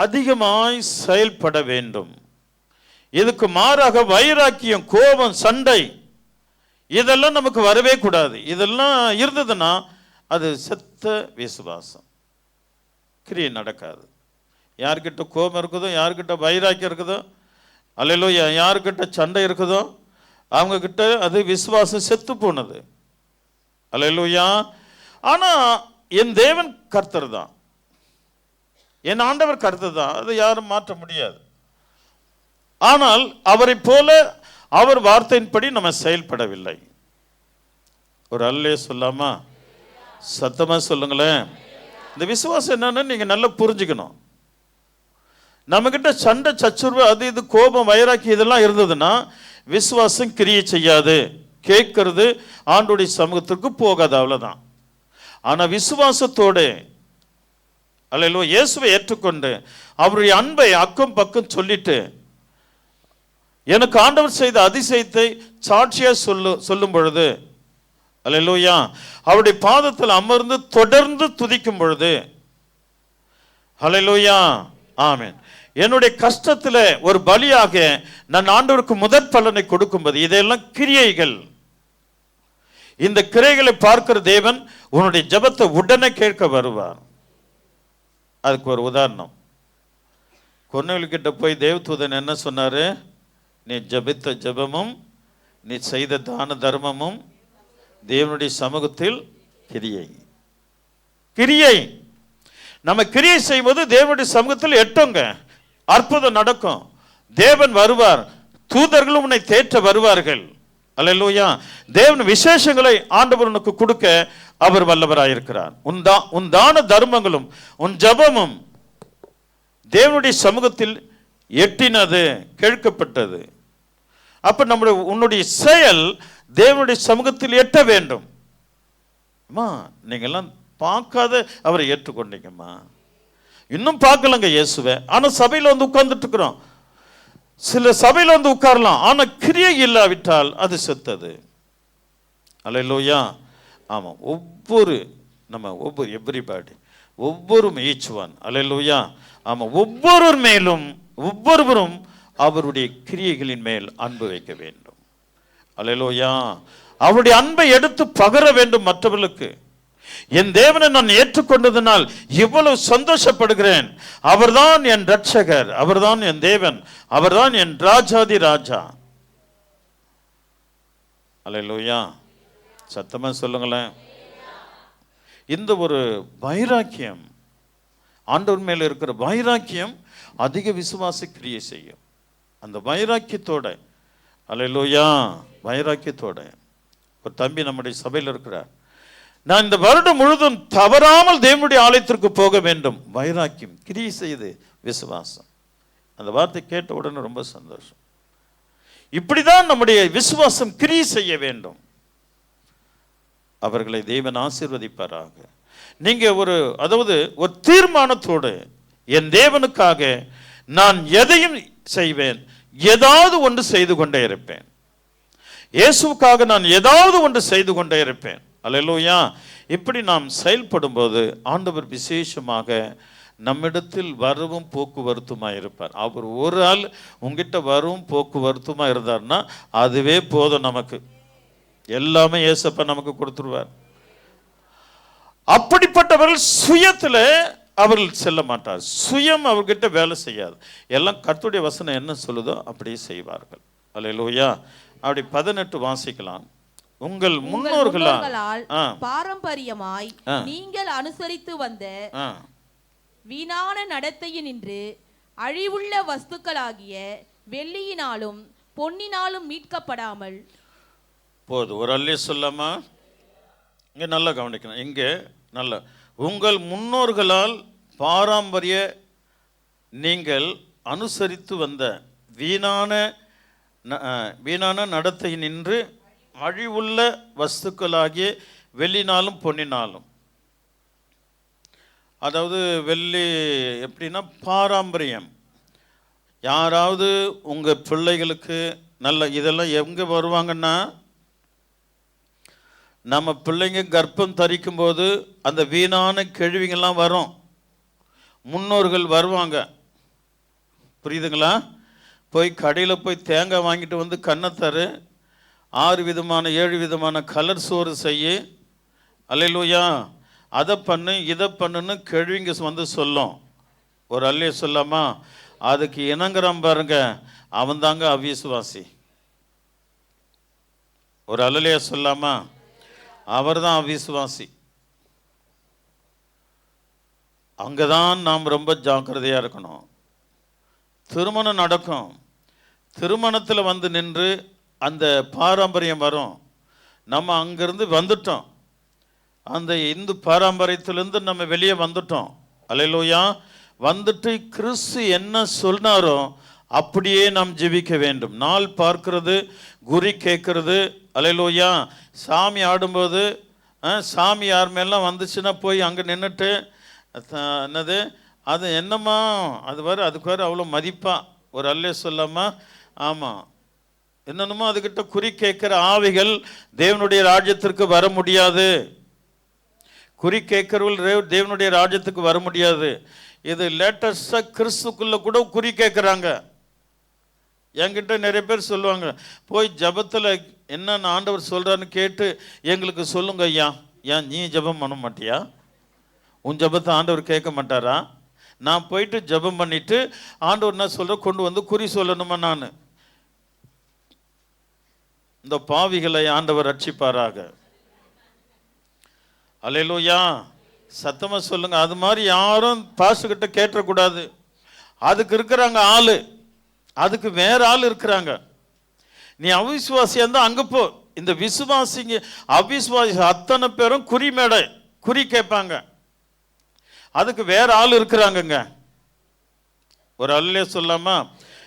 அதிகமாய் செயல்பட வேண்டும். இதுக்கு மாறாக வைராக்கியம், கோபம், சண்டை இதெல்லாம் நமக்கு வரவே கூடாது. இதெல்லாம் இருந்ததுன்னா அது செத்த விசுவாசம். கிரியை நடக்காது. யார்கிட்ட கோபம் இருக்குதோ, யார்கிட்ட வைராக்கியம் இருக்குதோ, அல்லேலூயா, யார்கிட்ட சண்டை இருக்குதோ அவங்க கிட்ட அது விசுவாசம் செத்து போனது. அல்லேலூயா. ஆனா என் தேவன் கர்த்தர் தான், என் ஆண்டவர் கர்த்தர் தான், அதை யாரும் மாற்ற முடியாது. ஆனால் அவரை போல அவர் வார்த்தையின்படி நம்ம செயல்படவில்லை. ஒரு அல்லே சொல்லாமா? சத்தமா சொல்லுங்களேன். இந்த விசுவாசம் என்னன்னு நீங்க நல்லா புரிஞ்சுக்கணும். நம்ம கிட்ட சண்டை சச்சுர்வு அது இது கோபம் வைராக்கி இதெல்லாம் இருந்ததுன்னா விசுவாசம் கிரியை செய்யாது. கேட்கறது ஆண்டோடைய சமூகத்திற்கு போகாது, அவ்வளவுதான். ஆனா விசுவாசத்தோடு அல்லேலூயா இயேசுவை ஏற்றுக்கொண்டு அவருடைய அன்பை அக்கம் பக்கம் சொல்லிட்டு எனக்கு ஆண்டவர் செய்த அதிசயத்தை சாட்சியா சொல்லும் பொழுது, அல்லேலூயா, அவருடைய பாதத்தில் அமர்ந்து தொடர்ந்து துதிக்கும் பொழுது, அல்லேலூயா, ஆமென், என்னுடைய கஷ்டத்தில் ஒரு பலியாக நான் ஆண்டவருக்கு முதற் பலனை கொடுக்கும்போது இதெல்லாம் கிரியைகள். இந்த கிரியைகளை பார்க்கிற தேவன் உன்னுடைய ஜெபத்தை உடனே கேட்க வருவார். அதுக்கு ஒரு உதாரணம். கொர்நேலியுக்கிட்ட போய் தேவதூதன் என்ன சொன்னாரு? நீ ஜெபித்த ஜெபமும் நீ செய்த தான தர்மமும் தேவனுடைய சமூகத்தில் கிரியை. கிரியை. நம்ம கிரியை செய்வது தேவனுடைய சமூகத்தில் எட்டுங்க, அற்புதம் நடக்கும், தேவன் வருவார், தூதர்களும் உன்னை தேற்ற வருவார்கள். அல்லேலூயா. தேவன் விசேஷங்களை ஆண்டவர் உனக்கு கொடுக்க அவர் வல்லவராயிருக்கிறார். உன் தான தர்மங்களும் உன் ஜபமும் தேவனுடைய சமூகத்தில் எட்டினது, கேட்கப்பட்டது. அப்ப நம்முடைய உன்னுடைய செயல் தேவனுடைய சமூகத்தில் எட்ட வேண்டும். அம்மா நீங்கெல்லாம் பார்க்காத அவரை ஏற்றுக்கொண்டீங்கம்மா, இன்னும் பார்க்கலங்க இயேசுவை, ஆனா சபையில் வந்து உட்கார்ந்துட்டு இருக்கிறோம். சில சபையில் வந்து உட்காரலாம், ஆனா கிரியை இல்லாவிட்டால் அது செத்தது. அல்லேலூயா. ஆமா, ஒவ்வொரு எவ்ரிபாடி, ஒவ்வொரு ஈச் ஒன், அல்லேலூயா. ஆமா, ஒவ்வொருவர் மேலும் ஒவ்வொருவரும் அவருடைய கிரியைகளின் மேல் அன்பு வைக்க வேண்டும். அல்லேலூயா. அவருடைய அன்பை எடுத்து பகர வேண்டும் மற்றவர்களுக்கு. என் தேவனை நான் ஏற்றுக்கொண்டதனால் இவ்வளவு சந்தோஷப்படுகிறேன். அவர்தான் என் ரட்சகர், அவர்தான் என் தேவன், அவர்தான் என் ராஜாதி ராஜா. அல்லேலூயா. சத்தமா சொல்லுங்களேன். இந்த ஒரு வைராக்கியம், ஆண்டவர் மேல இருக்கிற வைராக்கியம் அதிக விசுவாச கிரியை செய்யும். அந்த வைராக்கியத்தோட, அல்லேலூயா, வைராக்கியத்தோட ஒரு தம்பி நம்முடைய சபையில் இருக்கிறார். நான் இந்த வருடம் முழுதும் தவறாமல் தேவனுடைய ஆலயத்திற்கு போக வேண்டும். வைராக்கியம், கிரியை செய்து விசுவாசம். அந்த வார்த்தை கேட்ட உடனே ரொம்ப சந்தோஷம். இப்படிதான் நம்முடைய விசுவாசம் கிரியை செய்ய வேண்டும். அவர்களை தேவன் ஆசீர்வதிப்பாராக. நீங்க ஒரு தீர்மானத்தோடு என் தேவனுக்காக நான் எதையும் செய்வேன், ஏதாவது ஒன்று செய்து கொண்டே இருப்பேன். இயேசுவுக்காக நான் ஏதாவது ஒன்று செய்து கொண்டே இருப்பேன். அல்லேலூயா. இப்படி நாம் செயல்படும் போது ஆண்டவர் விசேஷமாக நம்மிடத்தில் வரவும் போக்குவரத்துமா இருப்பார். அவர் ஒரு ஆள் உங்ககிட்ட வரவும் போக்குவரத்துமா இருந்தார்னா அதுவே போதும். நமக்கு எல்லாமே இயேசப்பா நமக்கு கொடுத்துருவார். அப்படிப்பட்டவர்கள் சுயத்தில் அவர்கள் செல்ல மாட்டார். சுயம் அவர்கிட்ட வேலை செய்யாது. எல்லாம் கர்த்தருடைய வசனம் என்ன சொல்லுதோ அப்படியே செய்வார்கள். அல்லேலூயா. அப்படி 18 வாசிக்கலாம். உங்கள் முன்னோர்களால் பாரம்பரியமாய் நீங்கள் அனுசரித்து வந்த வீணான நடத்தையினின்று அழிவுள்ள வஸ்துக்களாகிய வெள்ளியினாலும் பொன்னினாலும் மீட்கப்படாமல். போது ஒரு அல்லே சொல்லாமா? இங்க நல்லா கவனிக்கணும். இங்க நல்ல உங்கள் முன்னோர்களால் பாரம்பரிய நீங்கள் அனுசரித்து வந்த வீணான நடத்தை நின்று அழிவுள்ள வஸ்துக்களாகிய வெள்ளினாலும் பொன்னினாலும். அதாவது வெள்ளி எப்படின்னா பாரம்பரியம். யாராவது உங்கள் பிள்ளைகளுக்கு நல்ல இதெல்லாம் எங்கே வருவாங்கன்னா, நம்ம பிள்ளைங்க கர்ப்பம் தரிக்கும் போது அந்த வீணான கேள்விங்கள்லாம் வரும். முன்னோர்கள் வருவாங்க, புரியுதுங்களா? போய் கடையில் போய் தேங்காய் வாங்கிட்டு வந்து கண்ணத்தரு 6 விதமான 7 விதமான கலர் சோறு செய்ய, அல்லேலூயா, அதை பண்ணு இதை பண்ணுன்னு கேள்விங்க வந்து சொல்லும். ஒரு அல்லே சொல்லாமா? அதுக்கு இணங்குறான் பாருங்க, அவன் தாங்க அவிசுவாசி. ஒரு அல்லலையா சொல்லாமா? அவர் தான் அவிசுவாசி. அங்கதான் நாம் ரொம்ப ஜாக்கிரதையா இருக்கணும். திருமணம் நடக்கும், திருமணத்தில் வந்து நின்று அந்த பாரம்பரியம் வரும். நம்ம அங்கிருந்து வந்துட்டோம், அந்த இந்து பாரம்பரியத்திலிருந்து நம்ம வெளியே வந்துட்டோம். அல்லேலூயா. வந்துட்டு கிறிஸ்து என்ன சொன்னாரோ அப்படியே நாம் ஜெபிக்க வேண்டும். நாள் பார்க்கிறது, குறி கேட்கறது. அல்லேலூயா. சாமி ஆடும்போது சாமி யார் மேலாம் வந்துச்சுன்னா போய் அங்கே நின்றுட்டு என்னது அது என்னம்மா அது வர அதுக்கு வேறு அவ்வளோ மதிப்பா ஒரு அல்லே சொல்லாமா? ஆமாம், என்னென்னமோ அதுக்கிட்ட குறி கேட்குற ஆவிகள் தேவனுடைய ராஜ்யத்திற்கு வர முடியாது. குறி கேட்கிறவர்கள் தேவனுடைய ராஜ்யத்துக்கு வர முடியாது. இது லேட்டஸ்டாக கிறிஸ்துக்குள்ளே கூட குறி கேட்குறாங்க. என்கிட்ட நிறைய பேர் சொல்லுவாங்க, போய் ஜபத்தில் என்னென்ன ஆண்டவர் சொல்கிறான்னு கேட்டு எங்களுக்கு சொல்லுங்க ஐயா. ஏன் நீ ஜபம் பண்ண மாட்டியா? உன் ஜபத்தை ஆண்டவர் கேட்க மாட்டாரா? நான் போயிட்டு ஜபம் பண்ணிட்டு ஆண்டவர் என்ன சொல்கிற கொண்டு வந்து குறி சொல்லணுமா? நான் இந்த பாவிகளை ஆண்டவர் ரட்சிப்பாராக. அல்லேலூயா. சத்தமாக சொல்லுங்க. அது மாதிரி யாரும் பாஸ்டர்கிட்ட கேட்டக்கூடாது. அதுக்கு இருக்கிறாங்க ஆளு, அதுக்கு வேற ஆள் இருக்கிறாங்க. நீ அவிசுவாசியா இருந்தா அங்க போ. இந்த விசுவாசிங்க அவிசுவாசி அத்தனை பேரும் குறி மேடை குறி கேட்பாங்க. அதுக்கு வேற ஆள் இருக்கிறாங்கங்க. ஒரு அல்லே சொல்லாமா?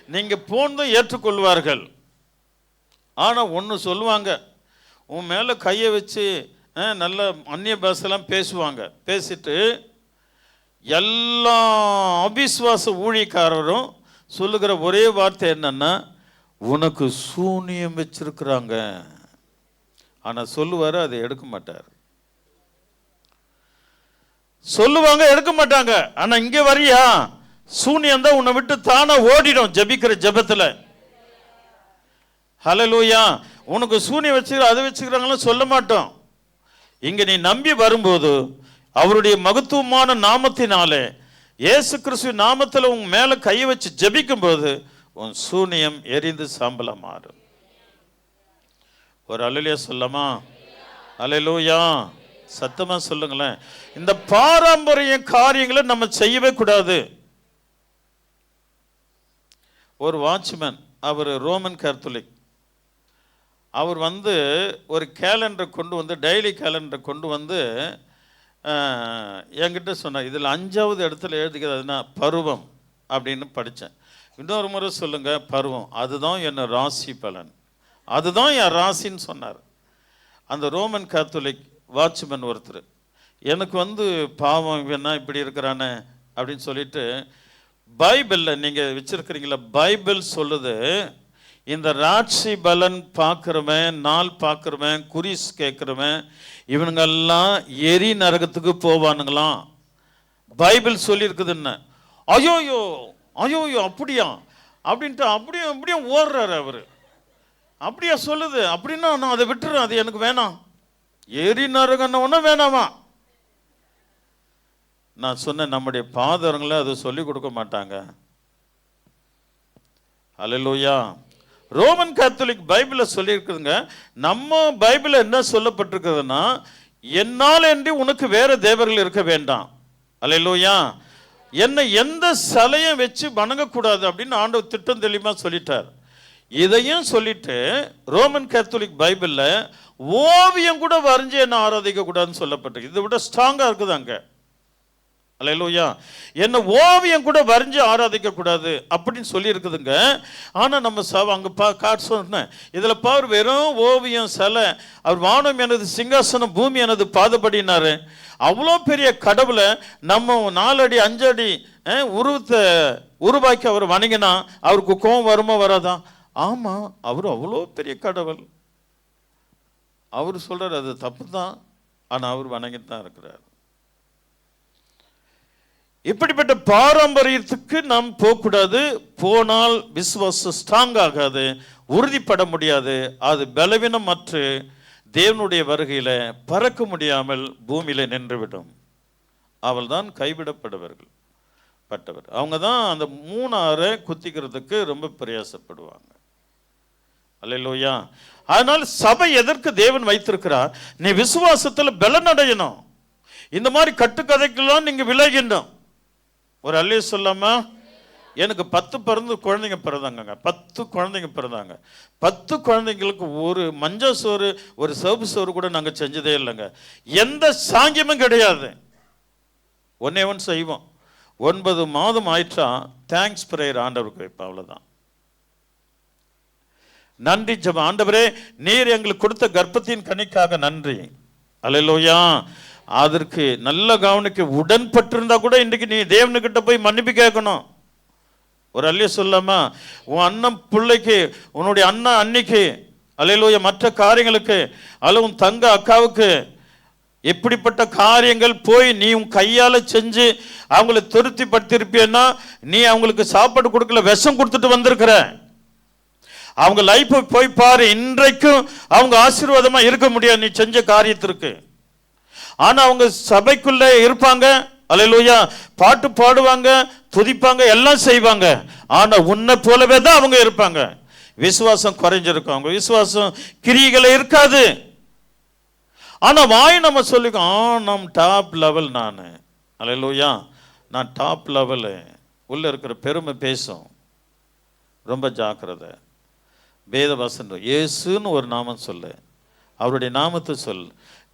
நீங்க போனதும் ஏற்றுக்கொள்வார்கள். ஆனால் ஒன்று சொல்லுவாங்க, உன் மேலே கையை வச்சு நல்ல அந்நிய பாஷெல்லாம் பேசுவாங்க. பேசிட்டு எல்லா அவிசுவாச ஊழியக்காரரும் சொல்லுகிற ஒரே வார்த்தை என்னன்னா, உனக்கு சூனியம் வச்சிருக்கிறாங்க. ஆனால் சொல்லுவார், அதை எடுக்க மாட்டார். சொல்லுவாங்க, எடுக்க மாட்டாங்க. ஆனா இங்க வரியா, சூனியம் தான் உன்னை விட்டு தானே ஓடிடும் ஜெபிக்கிற ஜெபத்துல. ஹல்லேலூயா. உனக்கு சூனியம் வச்சுக்கிற அதை வச்சுக்கிறாங்கன்னு சொல்ல மாட்டோம். இங்க நீ நம்பி வரும்போது அவருடைய மகத்துவமான நாமத்தினாலே, இயேசு கிறிஸ்து நாமத்தில் உன் மேல கையை வச்சு ஜெபிக்கும் போது உன் சூனியம் எரிந்து சாம்பலா மாறும். ஒரு அல்லேலூயா சொல்லமா? அல்லேலூயா. சத்தமா சொல்லுங்களேன். இந்த பாரம்பரிய காரியங்களை நம்ம செய்யவே கூடாது. ஒரு வாட்ச்மேன், அவர் ரோமன் கேத்தலிக், அவர் ஒரு கேலண்டர் கொண்டு வந்து, டெய்லி கேலண்டர் கொண்டு வந்து என்கிட்ட சொன்னார். இதில் 5வது இடத்துல எழுதிக்கிறதுனா பருவம் அப்படின்னு படித்தேன். இன்னொரு முறை சொல்லுங்க, பருவம், அதுதான் என்ன ராசி பலன், அதுதான் என் ராசின்னு சொன்னார். அந்த ரோமன் கேத்தலிக் வாட்ச்மேன் ஒருத்தர் எனக்கு பாவம் வேணா இப்படி இருக்கிறானே அப்படின்னு சொல்லிட்டு, பைபிளில் நீங்கள் வச்சிருக்கிறீங்களா, பைபிள் சொல்லுது, இந்த ராட்சி பலன் பார்க்குறவன், நாள் பார்க்குறவன், குறிஸ் கேட்குறவன், இவனுங்கெல்லாம் எரி நரகத்துக்கு போவானுங்களாம். பைபிள் சொல்லியிருக்குதுன்னு. ஐயோயோ ஐயோயோ அப்படியா அப்படின்ட்டு அப்படியே ஓடுறாரு அவர். அப்படியா சொல்லுது? அப்படின்னா நான் அதை விட்டுறேன், அது எனக்கு வேணாம். எரி நரகன்னு ஒன்றும் வேணாமா? நான் சொன்னேன், நம்முடைய பாதரங்களை அதை சொல்லி கொடுக்க மாட்டாங்க. அல்லேலூயா. ரோமன் கேத்தலிக் பைபிளில் சொல்லியிருக்குதுங்க. நம்ம பைபிளில் என்ன சொல்லப்பட்டிருக்குதுன்னா, என்னால் என்று உனக்கு வேற தேவர்கள் இருக்க வேண்டாம். அல்லேலூயா. என்னை எந்த சிலையும் வச்சு வணங்கக்கூடாது அப்படின்னு ஆண்டவர் திட்டம் தெளிவாக சொல்லிட்டார். இதையும் சொல்லிட்டு ரோமன் கேத்தலிக் பைபிளில் ஓவியம் கூட வரைஞ்சி என்ன ஆராதிக்க கூடாதுன்னு சொல்லப்பட்டிருக்கு. இதை விட ஸ்ட்ராங்காக இருக்குது அங்கே. அல்லேலூயா. என்ன ஓவியம் கூட வரைஞ்சி ஆராதிக்க கூடாது அப்படின்னு சொல்லி இருக்குதுங்க. ஆனால் நம்ம அங்கே காட்டு சொன்னேன், இதில் பார் வெறும் ஓவியம் சிலை, அவர் வானம் எனது சிங்காசனம் பூமி எனது பாதபடினாரு. அவ்வளோ பெரிய கடவுளை நம்ம 4 அடி 5 அடி உருவத்தை உருவாக்கி அவர் வணங்கினா அவருக்கு கோபம் வருமா வராதா? ஆமாம், அவர் அவ்வளோ பெரிய கடவுள். அவர் சொல்கிறார் அது தப்பு தான், ஆனால் அவர் வணங்கிட்டு தான் இருக்கிறார். இப்படிப்பட்ட பாரம்பரியத்துக்கு நாம் போகக்கூடாது. போனால் விசுவாசம் ஸ்ட்ராங் ஆகாது, உறுதிப்பட முடியாது. அது பலவீனமற்று தேவனுடைய வருகையில் பறக்க முடியாமல் பூமியில் நின்றுவிடும். அவள் தான் கைவிடப்படுவர்கள் பட்டவர். அவங்க தான் அந்த 3 குத்திக்கிறதுக்கு ரொம்ப பிரயாசப்படுவாங்க. அல்லேலூயா. அதனால் சபை எதற்கு தேவன் வைத்திருக்கிறார்? நீ விசுவாசத்தில் பலனடையணும். இந்த மாதிரி கட்டுக்கதைக்கெல்லாம் நீங்க விலகினோம். ஒரு அல்லே சொல்லாமா? எனக்கு 10 குழந்தைங்க பிறந்தாங்க. 10 குழந்தைங்க பிறந்தாங்க. 10 குழந்தைங்களுக்கு ஒரு மஞ்சள் சோறு, ஒரு சிவப்பு சோறு கூட நாங்கள் செஞ்சதே இல்லைங்க. எந்த சாங்கியமும் கிடையாது. ஒன்னே ஒன்று செய்வோம், 9 மாதம் ஆயிட்டா தேங்க்ஸ் பிரேயர் ஆண்டவருக்கு வைப்போம், அவ்வளோதான். நன்றி ஜெபம். ஆண்டவரே, நீர் எங்களுக்கு கொடுத்த கர்ப்பத்தின் கனிக்காக நன்றி. அல்லேலூயா. அதற்கு நல்ல கவனிக்க உடன்பட்டிருந்தா கூட இன்றைக்கு நீ தேவனுக்கிட்ட போய் மன்னிப்பு கேட்கணும். ஒரு அல்லே சொல்லாமா? உன் அண்ணன் பிள்ளைக்கு, உன்னுடைய அண்ணன் அன்னிக்கு, அல்லேலூயா, மற்ற காரியங்களுக்கு, அல்ல உன் தங்க அக்காவுக்கு எப்படிப்பட்ட காரியங்கள் போய் நீ உன் கையால் செஞ்சு அவங்களை திருப்தி படுத்திருப்பியன்னா, நீ அவங்களுக்கு சாப்பாடு கொடுக்கல, விஷம் கொடுத்துட்டு வந்திருக்கிற. அவங்க லைஃப்பை போய் பாரு, இன்றைக்கும் அவங்க ஆசீர்வாதமா இருக்க முடியாது நீ செஞ்ச காரியத்திற்கு. ஆனா அவங்க சபைக்குள்ள இருப்பாங்க, அல்லேலூயா, பாட்டு பாடுவாங்க, துதிப்பாங்க, எல்லாம் செய்வாங்க. ஆனா உன்னை போலவே தான் அவங்க இருப்பாங்க. விசுவாசம் குறைஞ்சிருக்கும், அவங்க விசுவாசம் கிரியைகளை இருக்காது. ஆனா வாய் நம்ம சொல்லிக்கோம், நம் டாப் லெவல், நான் அல்லேலூயா, நான் டாப் லெவலு. உள்ள இருக்கிற பெருமை பேசும். ரொம்ப ஜாக்கிரதை. வேதவசனம் இயேசுன்னு ஒரு நாமம் சொல்லு, அவருடைய நாமத்தை சொல்.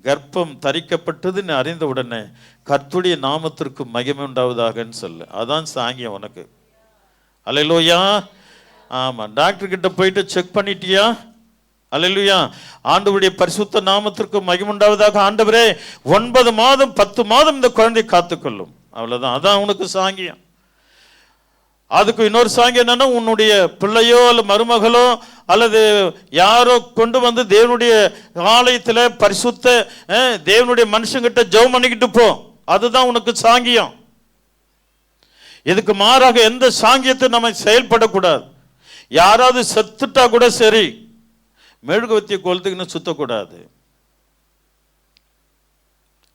கர்ப்பம் தரிக்கப்பட்டதுன்னு அறிந்த உடனே கர்த்தருடைய நாமத்திற்கு மகிமை உண்டாவதாகன்னு சொல்லு. அதான் சாங்கியம் உனக்கு. அல்லேலூயா. ஆமாம், டாக்டர் கிட்ட போயிட்டு செக் பண்ணிட்டியா? அல்லேலூயா. ஆண்டவருடைய பரிசுத்த நாமத்திற்கு மகிமுண்டாவதாக. ஆண்டவரே 9 மாதம் 10 மாதம் இந்த குழந்தை காத்துக்கொள்ளும். அவ்வளவுதான். அதான் உனக்கு சாங்கியம். அதுக்கு இன்னொரு சாங்கியம் என்னன்னா, உன்னுடைய பிள்ளையோ அல்ல மருமகளோ அல்லது யாரோ கொண்டு வந்து தேவனுடைய ஆலயத்தில் பரிசுத்த தேவனுடைய மனுஷங்கிட்ட ஜெபம் பண்ணிக்கிட்டு போ. அதுதான் உனக்கு சாங்கியம். இதுக்கு மாறாக எந்த சாங்கியத்தை நம்ம செயல்படக்கூடாது. யாராவது செத்துட்டா கூட சரி, மெழுகுவத்தியை கொளுத்துக்குன்னு சுத்தக்கூடாது.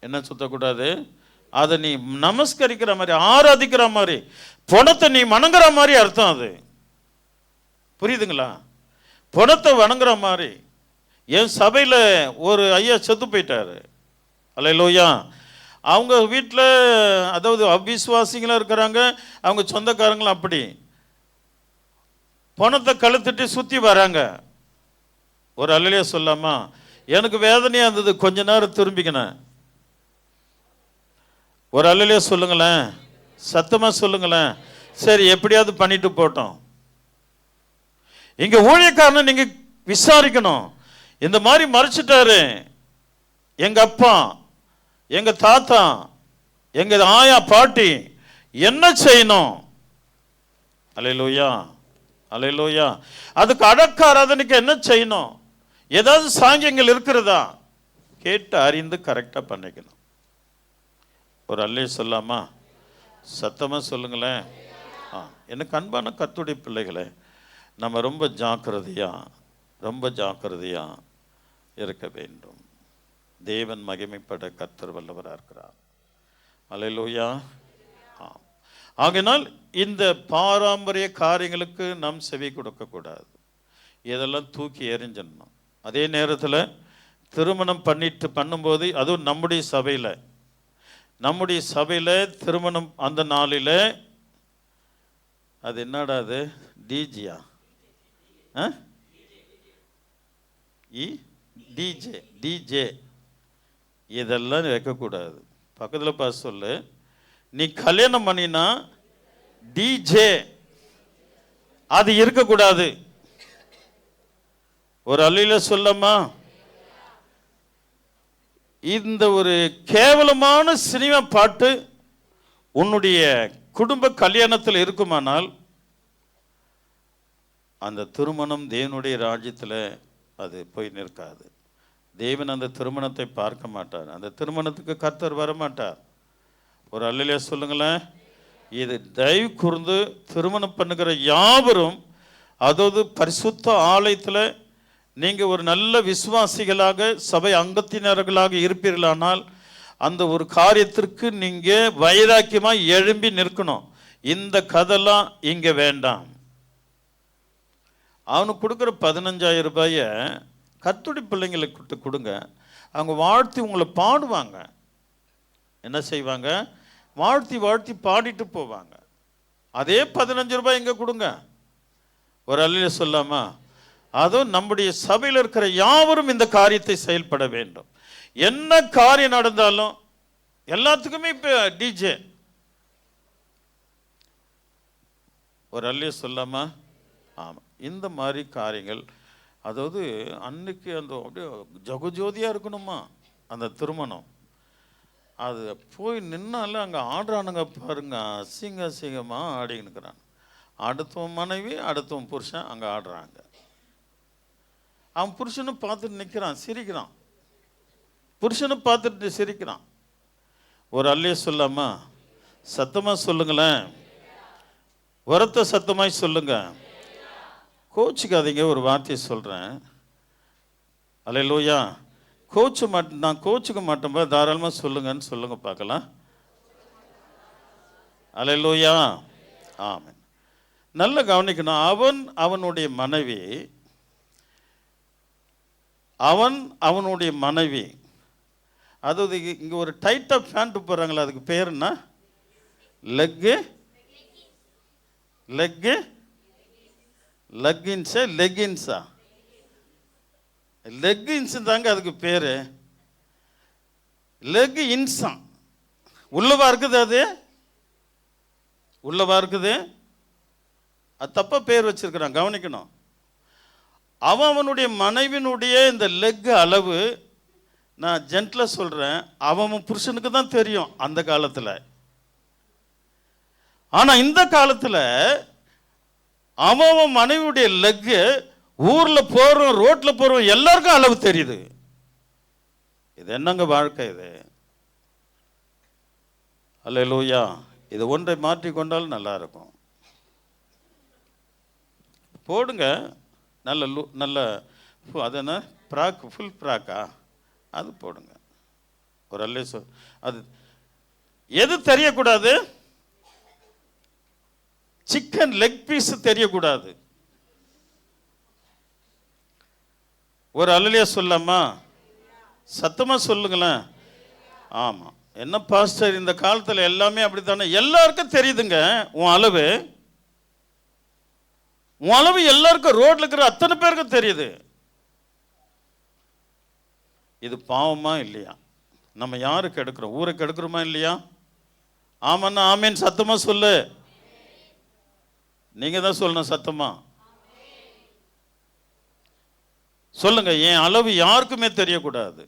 என்ன சுத்தக்கூடாது? அதை நீ நமஸ்கரிக்கிற மாதிரி, ஆராதிக்கிற மாதிரி, பணத்தை நீ வணங்குற மாதிரி அர்த்தம். அது புரியுதுங்களா? பணத்தை வணங்குற மாதிரி. என் சபையில் ஒரு ஐயா செத்து போயிட்டாரு. அல்லேலூயா. அவங்க வீட்டில் அதாவது அவிசுவாசிகளாக இருக்கிறாங்க, அவங்க சொந்தக்காரங்களும் அப்படி பணத்தை கழுத்துட்டு சுற்றி வராங்க. ஒரு அல்லையா சொல்லாமா? எனக்கு வேதனையாக இருந்தது. கொஞ்ச நேரம் திரும்பிக்கினேன். ஒரு அல்லையா சொல்லுங்களேன், சத்தமாக சொல்லுங்களேன். சரி, எப்படியாவது பண்ணிட்டு போட்டோம். இங்கே ஊழியக்காரனை நீங்கள் விசாரிக்கணும். இந்த மாதிரி மறைச்சிட்டாரு எங்கள் அப்பா, எங்கள் தாத்தா, எங்கள் ஆயா, பாட்டி, என்ன செய்யணும்? அல்லேலூயா, அல்லேலூயா. அதுக்கு அடக்க ஆராதனைக்கு என்ன செய்யணும்? ஏதாவது சாங்கியங்கள் இருக்கிறதா? கேட்டு அறிந்து கரெக்டாக பண்ணிக்கணும். ஒரு அல்லே சொல்லாமா? சத்தமாக சொல்லுங்களேன். எனக்கு அன்பான கர்த்தருடைய பிள்ளைகளே, நம்ம ரொம்ப ஜாக்கிரதையா இருக்க வேண்டும். தேவன் மகிமைப்பட கர்த்தர் வல்லவராக இருக்கிறார். அல்லேலூயா. ஆகையினால் இந்த பாரம்பரிய காரியங்களுக்கு நாம் செவி கொடுக்கக்கூடாது. இதெல்லாம் தூக்கி எறிஞ்சிடணும். அதே நேரத்தில் திருமணம் பண்ணும்போது, அதுவும் நம்முடைய சபையில் திருமணம் அந்த நாளில், அது என்னடா அது? டிஜியா? டிஜே இதெல்லாம் வைக்கக்கூடாது. பக்கத்தில் பார்த்து சொல்லு, நீ கல்யாணம் பண்ணினா டிஜே அது இருக்கக்கூடாது. ஒரு அல்லையில சொல்லமா? இந்த ஒரு கேவலமான சினிமா பாட்டு உன்னுடைய குடும்ப கல்யாணத்தில் இருக்குமானால் அந்த திருமணம் தேவனுடைய ராஜ்யத்தில் அது போய் நிற்காது. தேவன் அந்த திருமணத்தை பார்க்க மாட்டார். அந்த திருமணத்துக்கு கர்த்தர் வரமாட்டார். ஒரு அல்லையில சொல்லுங்களேன். இது தயவு கூர்ந்து திருமணம் பண்ணுகிற யாவரும், அதாவது பரிசுத்த ஆலயத்தில் நீங்கள் ஒரு நல்ல விசுவாசிகளாக சபை அங்கத்தினர்களாக இருப்பீர்களானால் அந்த ஒரு காரியத்திற்கு நீங்கள் வைராக்கியமாக எழும்பி நிற்கணும். இந்த கதைலாம் இங்கே வேண்டாம். அவனுக்கு கொடுக்குற 15,000 ரூபாயை கர்த்தருடைய பிள்ளைங்களுக்கு கொடுங்க. அவங்க வாழ்த்தி உங்களை பாடுவாங்க. என்ன செய்வாங்க? வாழ்த்தி பாடிட்டு போவாங்க. அதே 15 ரூபாய் எங்கே கொடுங்க. ஒரு அல்லையில சொல்லாமா? அதுவும் நம்முடைய சபையில் இருக்கிற யாவரும் இந்த காரியத்தை செயல்பட வேண்டும். என்ன காரியம் நடந்தாலும் எல்லாத்துக்குமே இப்போ டிஜே. ஒரு அல்லைய சொல்லாமா? ஆமாம். இந்த மாதிரி காரியங்கள், அதாவது அன்னைக்கு அந்த அப்படியே ஜகஜோதியாக இருக்கணுமா அந்த திருமணம். அது போய் நின்னால அங்கே ஆடுறானுங்க பாருங்க, அசிங்கமாக ஆடினுக்கிறான். அடுத்தவன் மனைவி, அடுத்தவன் புருஷன் அங்கே ஆடுறாங்க. அவன் புருஷனை பார்த்துட்டு நிற்கிறான், சிரிக்கிறான். புருஷனை பார்த்துட்டு சிரிக்கிறான். ஒரு அல்லைய சொல்லாமா? சத்தமாக சொல்லுங்களேன். உரத்த சத்தமாய் சொல்லுங்க. கோச்சிக்காதீங்க. ஒரு வார்த்தையை சொல்கிறேன். அல்லேலூயா. நான் கோச்சுக்க மாட்டேன்பா, தாராளமாக சொல்லுங்கன்னு சொல்லுங்க பார்க்கலாம். அல்லேலூயா. ஆமென். நல்ல கவனிக்கணும். அவனுடைய மனைவி, அதாவது இங்கே ஒரு டைட்டாக பேண்ட் போடுறாங்களா, அதுக்கு பேர் என்ன? லெக்கின்ஸா? லெக்கின்ஸ் தாங்க அதுக்கு பேர். லெக் இன்ஸாம் உள்ளவா இருக்குது. அது உள்ளவா இருக்குது. அது தப்பா பேர் வச்சிருக்கிறான். கவனிக்கணும். அவனுடைய மனைவினுடைய இந்த லெக் அளவு, நான் ஜென்ட்ல சொல்றேன், அவன் புருஷனுக்கு தான் தெரியும் அந்த காலத்துல. ஆனா இந்த காலத்துல அவன் மனைவியுடைய லெக் ஊர்ல போறோம், ரோட்ல போறோம், எல்லாருக்கும் அளவு தெரியுது. இது என்னங்க வாழ்க்கை இது? அல்லேலூயா. இது ஒன்றை மாற்றிக்கொண்டால் நல்லா இருக்கும். போடுங்க நல்ல நல்ல அது என்ன ப்ராக், ஃபுல் ப்ராக்கா, அது போடுங்க. ஒரு அல்லே அது எது தெரியக்கூடாது? சிக்கன் லெக் பீஸ் தெரியக்கூடாது. ஒரு அல்லையா சொல்லாமா? சத்தமா சொல்லுங்களேன். ஆமா. என்ன பாஸ்டர், இந்த காலத்துல எல்லாமே அப்படித்தானே? எல்லாருக்கும் தெரியுதுங்க உன் அளவு. உன் அளவு எல்லாருக்கும், ரோட்ல இருக்கிற அத்தனை பேருக்கும் தெரியுது. இது பாவமா இல்லையா? நம்ம யாருக்கு எடுக்கிறோம்? ஊருக்கு எடுக்கிறோமா இல்லையா? ஆமாண்ணா ஆமேன் சத்தமா சொல்லு. நீங்க தான் சொல்லணும் சத்தமா சொல்லுங்க. என் அளவு யாருக்குமே தெரியக்கூடாது.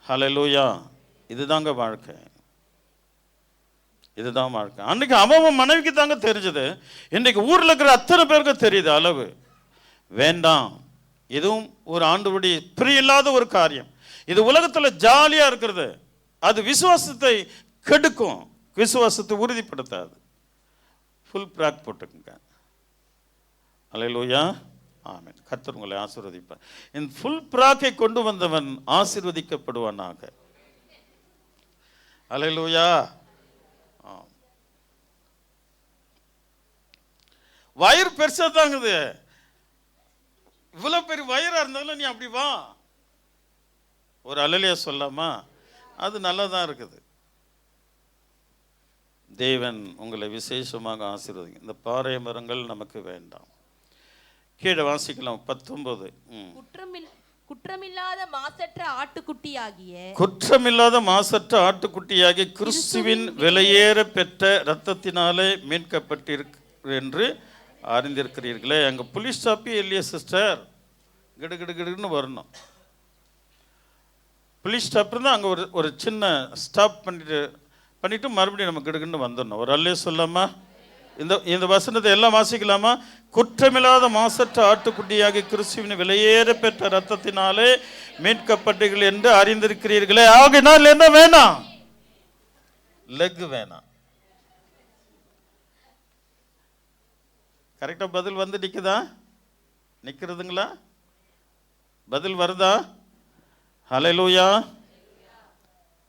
ஹல்லேலூயா. இதுதாங்க வாழ்க்கை. இதுதான் வாழ்க்கை. அன்னைக்கு அவன் மனைவிக்கு தாங்க தெரிஞ்சது. இன்னைக்கு ஊர்ல இருக்கிற அத்தனை பேருக்கு தெரியுது அளவு. வேண்டாம். இதுவும் ஒரு ஆண்டவருடைய பிரியமில்லாத ஒரு காரியம். இது உலகத்துல ஜாலியா இருக்கிறது. அது விசுவாசத்தை கெடுக்கும், விசுவாசத்தை உறுதிப்படுத்தாது. ஃபுல் பிராக் போட்டுக்குங்க. அல்லேலூயா. ஆமென். கர்த்தர் உங்களை ஆசீர்வதிப்பார். இந்த ஃபுல் பிராக்கை கொண்டு வந்தவன் ஆசீர்வதிக்கப்படுவானாக. அல்லேலூயா. வயிறு பெருசா தாங்குது. இவ்வளவு பெரிய வயிறா இருந்தாலும் நீ அப்படி வா. ஒரு அல்லேலூயா சொல்லாமா? அது நல்லதா இருக்குது. தேவன் உங்களை விசேஷமாக ஆசீர்வதிங்க. இந்த பாறை மரங்கள் நமக்கு வேண்டாம். கீழே வாசிக்கலாம் 19. குற்றமில்லாத மாசற்ற ஆட்டுக்குட்டியாகிய கிறிஸ்துவின் விலையேற பெற்ற இரத்தத்தினாலே மீட்கப்பட்டிருக்கு என்று அறிந்திருக்கிறீர்களே. அங்கே புலிஸ் ஸ்டாப்பே இல்லையா சிஸ்டர்? கிடுகிடுன்னு வரணும். புலிஸ் ஸ்டாப் இருந்தால் அங்கே ஒரு சின்ன ஸ்டாப் பண்ணிட்டு மறுபடியும் நம்ம கிடுகின்னு வந்துடணும். ஒரு அல்லே சொல்லாமா? இந்த வசனத்தை எல்லாம் வாசிக்கலாமா? குற்றமில்லாத மாசற்ற ஆட்டுக்குட்டியாகிய கிறிஸ்துவின் விலையேற பெற்ற இரத்தத்தினாலே மீட்கப்பட்டீர்கள் என்று அறிந்திருக்கிறீர்களே. ஆகினால் என்ன வேணாம்? லெக் வேணாம். கரெக்டா பதில் வந்து நிக்கிறதுங்களா? பதில் வருதா? ஹல்லேலூயா.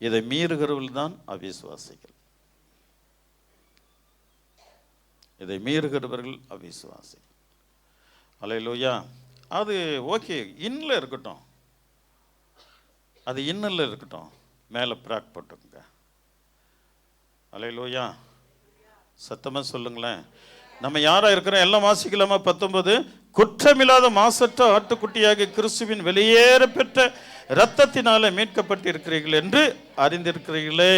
இதை மீறுகிறவர்கள் தான் அவிசுவாசிகள். இதை மீறுகிறவர்கள் அவிசுவாசிகள். ஹல்லேலூயா. அது ஓகே, இன்னில் இருக்கட்டும். அது இன்னில் இருக்கட்டும். மேலே பிராக் போட்டுங்க. ஹல்லேலூயா. சத்தமா சொல்லுங்களேன். நம்ம யாரா இருக்கிறோம்? எல்லாம் வாசிக்கலாமா? 19. குற்றமில்லாத மாசற்ற ஆட்டுக்குட்டியாகிய கிறிஸ்துவின் வெளியேற பெற்ற இரத்தத்தினால மீட்கப்பட்டிருக்கிறீர்கள் என்று அறிந்திருக்கிறீர்களே.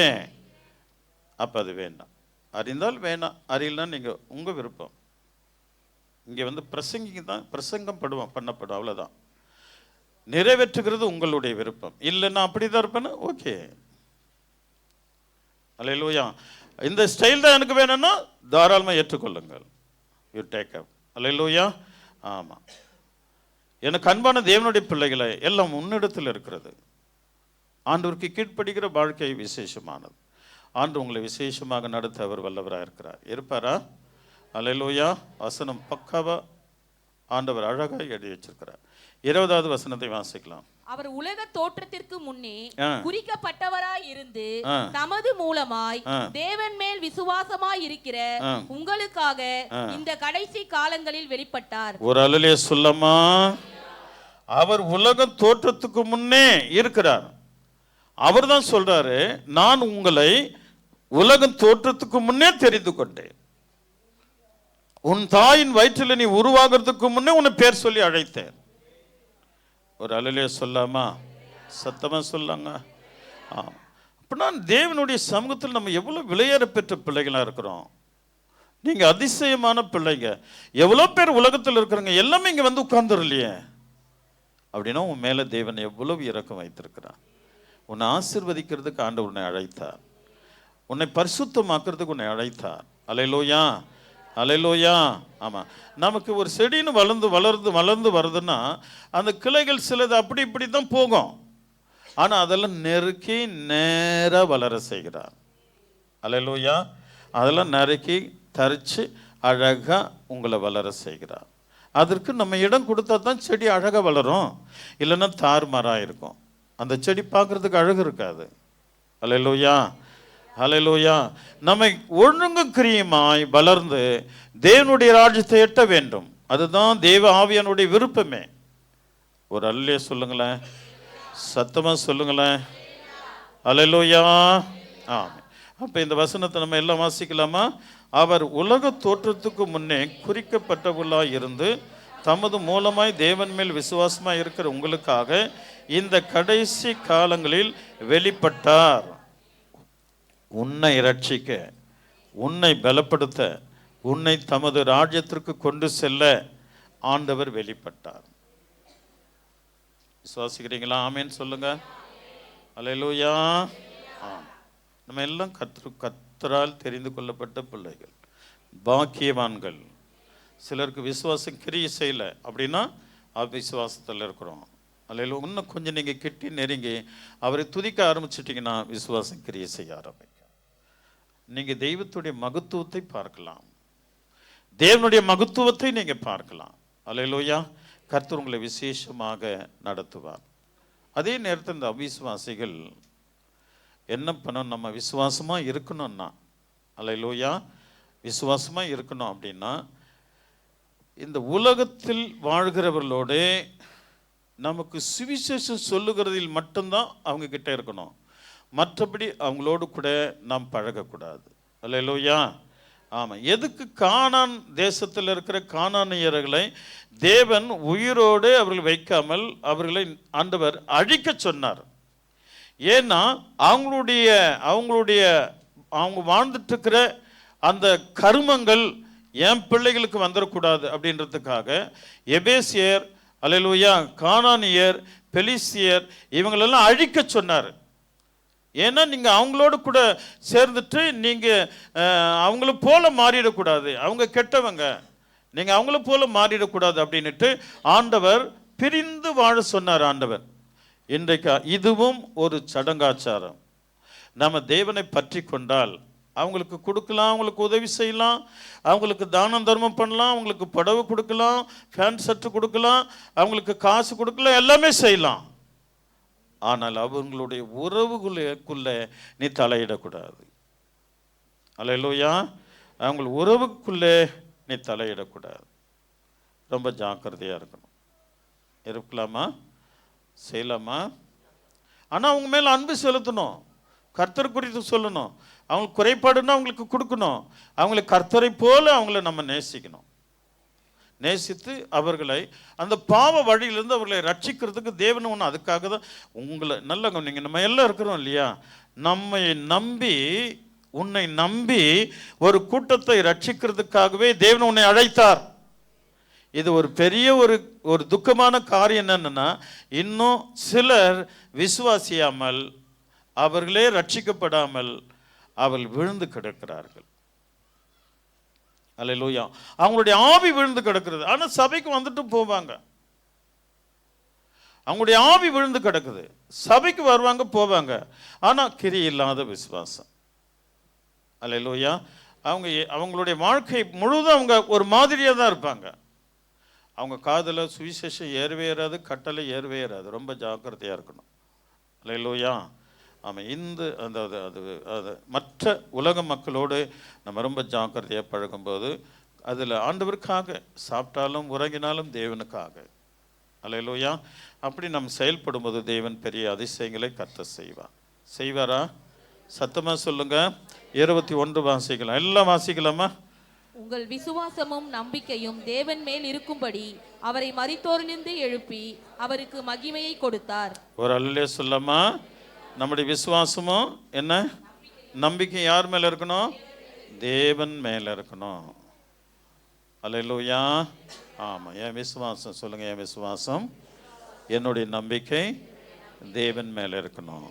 அப்ப அது வேண்டாம். அறிந்தால் வேணாம், அறியலன்னா நீங்க உங்க விருப்பம். இங்க பிரசங்கம் பண்ணப்படும், அவ்வளவுதான். நிறைவேற்றுகிறது உங்களுடைய விருப்பம். இல்லைன்னா அப்படிதான் இருப்பேன்னு ஓகே. அல்லேலூயா. இந்த ஸ்டைல் தான் எனக்கு வேணும்னா தாராளமாக ஏற்றுக்கொள்ளுங்கள். You take up. அல்லேலூயா. ஆமாம். எனக்கு அன்பான தேவனுடைய பிள்ளைகளை, எல்லாம் முன்னிடத்தில் இருக்கிறது. ஆண்டவருக்கு கீழ்ப்படுகிற வாழ்க்கை விசேஷமானது. ஆண்டு உங்களை விசேஷமாக நடத்த அவர் வல்லவராக இருக்கிறார். இருப்பாரா? அல்லேலூயா. வசனம் பக்காவா ஆண்டவர் அழகாக எழுதி வச்சிருக்கிறார். 20வது வசனத்தை வாசிக்கலாம். அவர் உலக தோற்றத்திற்கு முன்னே குறிக்கப்பட்டவராய் இருந்து தமது மூலமாய் தேவன் மேல் விசுவாசமாய் இருக்கிற உங்களுக்காக இந்த கடைசி காலங்களில் வெளிப்பட்டார். ஒரு அல்லேலூயா சொல்லமா? அவர் உலக தோற்றத்துக்கு முன்னே இருக்கிறார். அவர் தான் சொல்றாரு, நான் உங்களை உலக தோற்றத்துக்கு முன்னே தெரிந்து கொண்டேன். உன் தாயின் வயிற்றில் நீ உருவாகிறதுக்கு முன்னே உன்னை பேர் சொல்லி அழைத்தேன். ஒரு அல்லேலூயா சொல்லாமா? சத்தமா சொல்லாங்க. அப்படின்னா தேவனுடைய சமூகத்தில் நம்ம எவ்வளவு விலையேற பெற்ற பிள்ளைகளா இருக்கிறோம். நீங்க அதிசயமான பிள்ளைங்க. எவ்வளோ பேர் உலகத்தில் இருக்கிறவங்க எல்லாமே இங்க வந்து உட்கார்ந்துடலையே அப்படின்னா உன் மேல தேவன் எவ்வளவு இரக்கம் வைத்திருக்கிறார். உன்னை ஆசீர்வதிக்கிறதுக்கு ஆண்டவர் உன்னை அழைத்தார். உன்னை பரிசுத்தமாக்குறதுக்கு உன்னை அழைத்தார். அல்லேலூயா, அல்லேலூயா. ஆமா, நமக்கு ஒரு செடின்னு வளர்ந்து வருதுன்னா அந்த கிளைகள் சிலது அப்படி இப்படி தான் போகும். ஆனா அதெல்லாம் நெருக்கி நேரா வளர செய்கிறார். அல்லேலூயா. அதெல்லாம் நறுக்கி தரிச்சு அழகா உங்களை வளர செய்கிறார். அதற்கு நம்ம இடம் கொடுத்தா தான் செடி அழகா வளரும். இல்லைன்னா தாறுமாறா இருக்கும். அந்த செடி பார்க்கறதுக்கு அழகு இருக்காது. அல்லேலூயா, அல்லேலூயா. நம்மை ஒழுங்கு கிரியமாய் வளர்ந்து தேவனுடைய ராஜ்யத்தை எட்ட வேண்டும். அதுதான் தேவ ஆவியானுடைய விருப்பமே. ஒரு அல்லே சொல்லுங்களேன், சத்தமா சொல்லுங்களேன். அல்லேலூயா. ஆமென். அப்ப இந்த வசனத்தை நம்ம எல்லாம் வாசிக்கலாமா? அவர் உலக தோற்றத்துக்கு முன்னே குறிக்கப்பட்டவர்களாய் இருந்து தமது மூலமாய் தேவன் மேல் விசுவாசமாய் இருக்கிற உங்களுக்காக இந்த கடைசி காலங்களில் வெளிப்பட்டார். உன்னை இரட்சிக்க, உன்னை பலப்படுத்த, உன்னை தமது ராஜ்யத்திற்கு கொண்டு செல்ல ஆண்டவர் வெளிப்பட்டார். விசுவாசிக்கிறீங்களா? ஆமேன் சொல்லுங்க. அல்லேலூயா. நம்ம எல்லாம் கர்த்தரால் தெரிந்து கொள்ளப்பட்ட பிள்ளைகள், பாக்கியவான்கள். சிலருக்கு விசுவாசம் கிரியை செய்யலை அப்படின்னா அவிசுவாசத்தில் இருக்கிறோம். அல்லேலூயா. இன்னும் கொஞ்சம் நீங்கள் கிட்டி நெருங்கி அவரை துதிக்க ஆரம்பிச்சிட்டிங்கன்னா விசுவாசம் கிரியை செய்ய ஆரம்பிக்கும். நீங்கள் தெய்வத்துடைய மகத்துவத்தை பார்க்கலாம், தேவனுடைய மகத்துவத்தை நீங்கள் பார்க்கலாம். அல்லேலூயா. கர்த்தர் உங்களை விசேஷமாக நடத்துவார். அதே நேரத்தில் இந்த அவிசுவாசிகள் என்ன பண்ணணும்? நம்ம விசுவாசமாக இருக்கணும்னா, அல்லேலூயா, விசுவாசமாக இருக்கணும் அப்படின்னா இந்த உலகத்தில் வாழ்கிறவர்களோடு நமக்கு சுவிசேஷம் சொல்லுகிறதில் மட்டும்தான் அவங்க கிட்ட இருக்கணும். மற்றபடி அவங்களோடு கூட நாம் பழகக்கூடாது. அல்லேலூயா. ஆமாம். எதுக்கு கானான் தேசத்தில் இருக்கிற கானானியர்களை தேவன் உயிரோடு அவர்கள் வைக்காமல் அவர்களை ஆண்டவர் அழிக்க சொன்னார்? ஏன்னா அவங்க வாழ்ந்துட்டு இருக்கிற அந்த கருமங்கள் என் பிள்ளைகளுக்கு வந்துடக்கூடாது அப்படின்றதுக்காக எபேசியர், அல்லேலூயா, கானானியர், பெலிஸ்தியர் இவங்களெல்லாம் அழிக்க சொன்னார். ஏன்னா நீங்கள் அவங்களோடு கூட சேர்ந்துட்டு நீங்கள் அவங்கள போல மாறிடக்கூடாது, அவங்க கெட்டவங்க, நீங்கள் அவங்கள போல மாறிடக்கூடாது அப்படின்ட்டு ஆண்டவர் பிரிந்து வாழ சொன்னார். ஆண்டவர் இன்றைக்கு இதுவும் ஒரு சடங்காச்சாரம். நம்ம தேவனை பற்றி கொண்டால் அவங்களுக்கு கொடுக்கலாம், அவங்களுக்கு உதவி செய்யலாம், அவங்களுக்கு தானம் தர்மம் பண்ணலாம், அவங்களுக்கு புடவை கொடுக்கலாம், ஃபேன் சட்டு கொடுக்கலாம், அவங்களுக்கு காசு கொடுக்கலாம், எல்லாமே செய்யலாம். ஆனால் அவங்களுடைய உறவுகளுக்குள்ளே நீ தலையிடக்கூடாது. அல்லேலூயா. அவங்க உறவுக்குள்ளே நீ தலையிடக்கூடாது. ரொம்ப ஜாக்கிரதையாக இருக்கணும். இருக்கலாமா? செய்யலாமா? ஆனால் அவங்க மேலே அன்பு செலுத்தணும், கர்த்தர் குறித்து சொல்லணும், அவங்களுக்கு குறைபாடுன்னா அவங்களுக்கு கொடுக்கணும், அவங்களை கர்த்தரை போல அவங்கள நம்ம நேசிக்கணும். நேசித்து அவர்களை அந்த பாவ வழியிலிருந்து அவர்களை ரட்சிக்கிறதுக்கு தேவன் ஒன்று அதுக்காக தான் உங்களை நல்ல நீங்கள் நம்ம எல்லாம் இருக்கிறோம் இல்லையா? நம்மை நம்பி, உன்னை நம்பி ஒரு கூட்டத்தை ரட்சிக்கிறதுக்காகவே தேவன் உன்னை அழைத்தார். இது ஒரு பெரிய ஒரு துக்கமான காரியம் என்னன்னா, இன்னும் சிலர் விசுவாசியாமல் அவர்களே ரட்சிக்கப்படாமல் அவர்கள் விழுந்து கிடக்கிறார்கள். அல்லேலூயா. அவங்களுடைய ஆவி விழுந்து கிடக்கிறது. ஆனால் சபைக்கு வந்துட்டு போவாங்க. அவங்களுடைய ஆவி விழுந்து கிடக்குது, சபைக்கு வருவாங்க போவாங்க, ஆனால் கிரி இல்லாத விசுவாசம். அல்லேலூயா. அவங்களுடைய வாழ்க்கை முழுவதும் அவங்க ஒரு மாதிரியாக தான் இருப்பாங்க. அவங்க காதில் சுவிசேஷம் ஏறவே ஏறாது, கட்டளை ஏறவே ஏறாது. ரொம்ப ஜாக்கிரதையாக இருக்கணும். அல்லேலூயா. ஆமாம். அது மற்ற உலக மக்களோடு நம்ம ரொம்ப ஜாக்கிரதையாக பழகும்போது அதில் ஆண்டவருக்காக சாப்பிட்டாலும் உறங்கினாலும் தேவனுக்காக. அல்லேலூயா. அப்படி நம்ம செயல்படும்போது தேவன் பெரிய அதிசயங்களை கர்த்தர் செய்வாரா? சத்தமாக சொல்லுங்க. 21 வாசிக்கலாம். எல்லாம் வாசிக்கலாமா? உங்கள் விசுவாசமும் நம்பிக்கையும் தேவன் மேல் இருக்கும்படி அவரை மரித்தோரிலிருந்து எழுப்பி அவருக்கு மகிமையை கொடுத்தார். ஒரு அல்லே சொல்லாமா? நம்முடைய விசுவாசமும் என்ன, நம்பிக்கை யார் மேல இருக்கணும்? தேவன் மேல இருக்கணும். அல்லேலூயா. ஆமா, என் விசுவாசம் சொல்லுங்க, என் விசுவாசம், என்னுடைய நம்பிக்கை தேவன் மேல இருக்கணும்,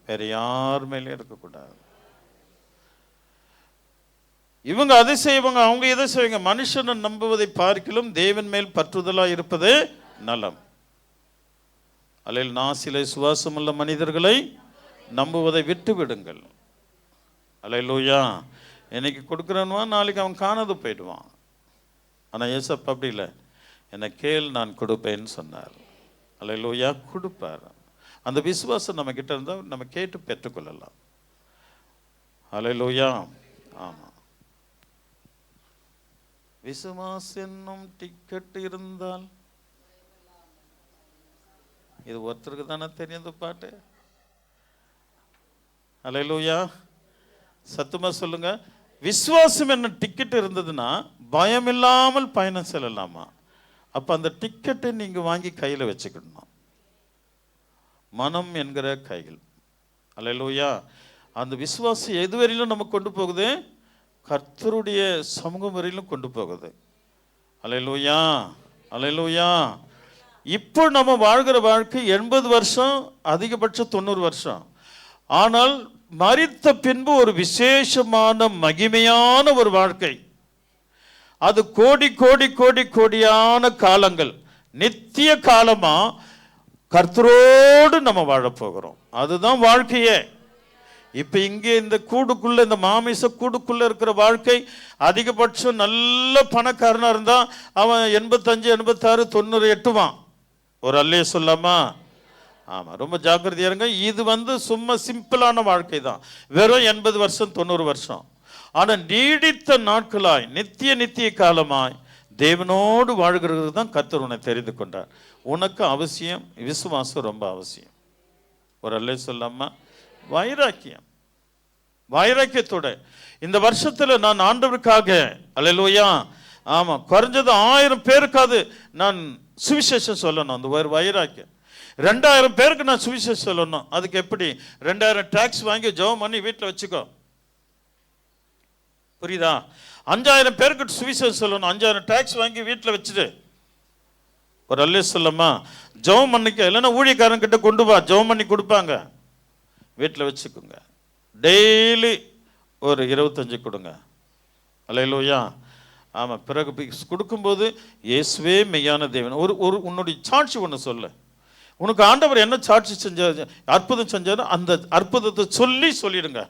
வேற யார் மேலே இருக்கக்கூடாது. இவங்க அதை செய்வாங்க, அவங்க எதை செய்வாங்க, மனுஷனை நம்புவதை பார்க்கிலும் தேவன் மேல் பற்றுதலா இருப்பது நலம். அல்லேல் நாசிலே சுவாசமுள்ள மனிதர்களை நம்புவதை விட்டு விடுங்கள். அல்லேலூயா. இன்னைக்கு கொடுக்குறவன் நாளைக்கு அவன் காணாது போயிடுவான். ஆனால் ஏசப்பா அப்படி இல்லை, என்னை கேள் நான் கொடுப்பேன்னு சொன்னார். அல்லேலூயா. கொடுப்பார். அந்த விசுவாசம் நம்ம கிட்ட இருந்தால் நம்ம கேட்டு பெற்றுக்கொள்ளலாம். அல்லேலூயா. ஆமாம். விசுவாசம் என்னும் டிக்கெட் இருந்தால், இது ஒருத்தருக்கு தானே தெரியும் இந்த பாட்டு. அல்லேலூயா. சத்தமா சொல்லுங்க. விசுவாசம் என்ன டிக்கெட் இருந்ததுன்னா பயம் இல்லாமல் பயணம் செல்லலாமா? அப்ப அந்த டிக்கெட்டை நீங்க வாங்கி கையில வச்சுக்கணும், மனம் என்கிற கையில். அல்லேலூயா. அந்த விசுவாசம் எது வரையிலும் நமக்கு கொண்டு போகுது? கர்த்தருடைய சமூகம் வரையிலும் கொண்டு போகுது. அல்லேலூயா. அல்லேலூயா. இப்போ நம்ம வாழ்கிற வாழ்க்கை 80 வருஷம், அதிகபட்சம் 90 வருஷம். ஆனால் மரித்த பின்பு ஒரு விசேஷமான மகிமையான ஒரு வாழ்க்கை. அது கோடி கோடி கோடி கோடியான காலங்கள், நித்திய காலமா கர்த்தரோடு நம்ம வாழப்போகிறோம். அதுதான் வாழ்க்கையே. இப்ப இங்கே இந்த கூடுக்குள்ள, இந்த மாமிச கூடுக்குள்ள இருக்கிற வாழ்க்கை, அதிகபட்சம் நல்ல பணக்காரனா இருந்தா அவன் 85 86 90 எட்டுவான். ஒரு அல்லே சொல்லாமா? ஆமா, ரொம்ப ஜாக்கிரதையா இருங்க. இது சும்மா சிம்பிளான வாழ்க்கை தான், வெறும் 80 வருஷம் 90 வருஷம். ஆனா நீடித்த நாட்களாய், நித்திய காலமாய் தேவனோடு வாழ்கிறது தான் கர்த்தர் உன்னை தெரிந்து கொண்டார். உனக்கு அவசியம் விசுவாசம், ரொம்ப அவசியம். ஒரு அல்லே சொல்லாமா? வைராக்கியம். வைராக்கியத்தோட இந்த வருஷத்துல நான் ஆண்டவருக்காக, அல்லேலூயா, ஆமா, குறைஞ்சது 1000 பேருக்காவது நான் சுவிசேஷம் சொல்லணும். அந்த ஒரு வைராக்கியம். 2000 பேருக்கு நான் சுவிசேஷம் சொல்லணும். அதுக்கு எப்படி? 2000 டாக்ஸ் வாங்கி ஜெபம் பண்ணி வீட்டில் வச்சுக்கோ. புரியுதா? 5000 பேருக்கு சுவிசேஷம் சொல்லணும். 5000 டாக்ஸ் வாங்கி வீட்டில் வச்சுட்டு ஒரு அல்லே சொல்லமா? ஜெபம் பண்ணிக்க. இல்லைன்னா ஊழியக்காரன் கிட்ட கொண்டு வா, ஜெபம் பண்ணி கொடுப்பாங்க. வீட்டில் வச்சுக்கோங்க. டெய்லி ஒரு 25 கொடுங்க. அல்லேலூயா. ஆமாம். பிறகு கொடுக்கும்போது இயேசுவே மெய்யான தேவன். ஒரு உன்னுடைய சாட்சி ஒன்று சொல்லு. உனக்கு ஆண்டவர் என்ன சாட்சி செஞ்சார், அற்புதம் செஞ்சார், அந்த அற்புதத்தை சொல்லிடுங்க.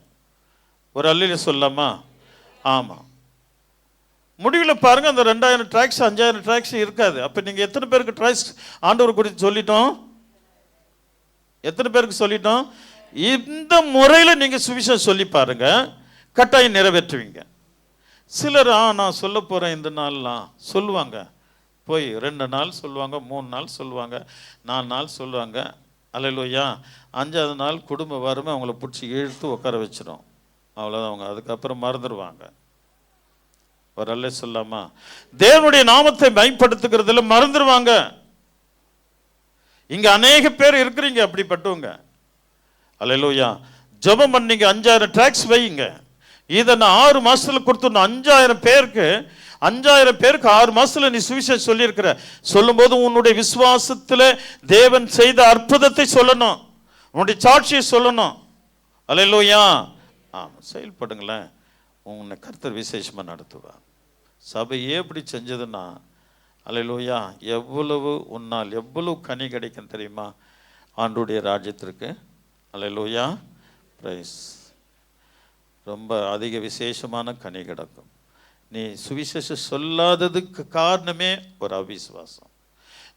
ஒரு அல்லையில சொல்லாமா? ஆமாம். முடிவில் பாருங்க, அந்த 2000 ட்ராக்ஸ் 5000 ட்ராக்ஸ் இருக்காது. அப்போ நீங்கள் எத்தனை பேருக்கு ட்ராக்ஸ் ஆண்டவர் குறித்து சொல்லிட்டோம்? எத்தனை பேருக்கு சொல்லிட்டோம்? இந்த முறையில் நீங்கள் சுவிசேஷம் சொல்லி பாருங்க, கட்டாயம் நிறைவேற்றுவீங்க. சிலர் நான் சொல்ல போகிறேன் இந்த நாள்லாம் சொல்லுவாங்க. போய் 2 நாள் சொல்லுவாங்க, 3 நாள் சொல்லுவாங்க, 4 நாள் சொல்லுவாங்க. அல்லேலூயா. 5ஆவது நாள் குடும்ப வறுமை அவங்கள பிடிச்சி இழுத்து உட்கார வச்சிடும். அவ்வளோதான். அவங்க அதுக்கப்புறம் மறந்துடுவாங்க. ஒரு அல்லே சொல்லாமா? தேவனுடைய நாமத்தை பயன்படுத்துகிறதுல மறந்துடுவாங்க. இங்க அநேக பேர் இருக்கிறீங்க அப்படிப்பட்டவங்க. அல்லேலூயா. ஜெபம் பண்ணீங்க, 5000 டாக்ஸ் வைங்க. இதை நான் 6 மாசத்துல கொடுத்துடணும். 5000 பேருக்கு 6 மாசத்துல நீ சுவிசேஷம் சொல்லியிருக்கிற. சொல்லும் போது உன்னுடைய விசுவாசத்துல தேவன் செய்த அற்புதத்தை சொல்லணும், உன்னுடைய சாட்சியை சொல்லணும். அல்லேலூயா. ஆமா, செயல்படுங்களேன். உன்னை கர்த்தர் விசேஷமா நடத்துவார். சபையே எப்படி செஞ்சதுன்னா, அல்லேலூயா, எவ்வளவு உன்னால் எவ்வளவு கனி கிடைக்கும் தெரியுமா ஆண்டவருடைய ராஜ்யத்திற்கு? அல்லேலூயா. பிரைஸ். ரொம்ப அதிக விசேஷமான கனி கிடக்கும். நீ சுவிசேஷம் சொல்லாததுக்கு காரணமே ஒரு அவிசுவாசம்.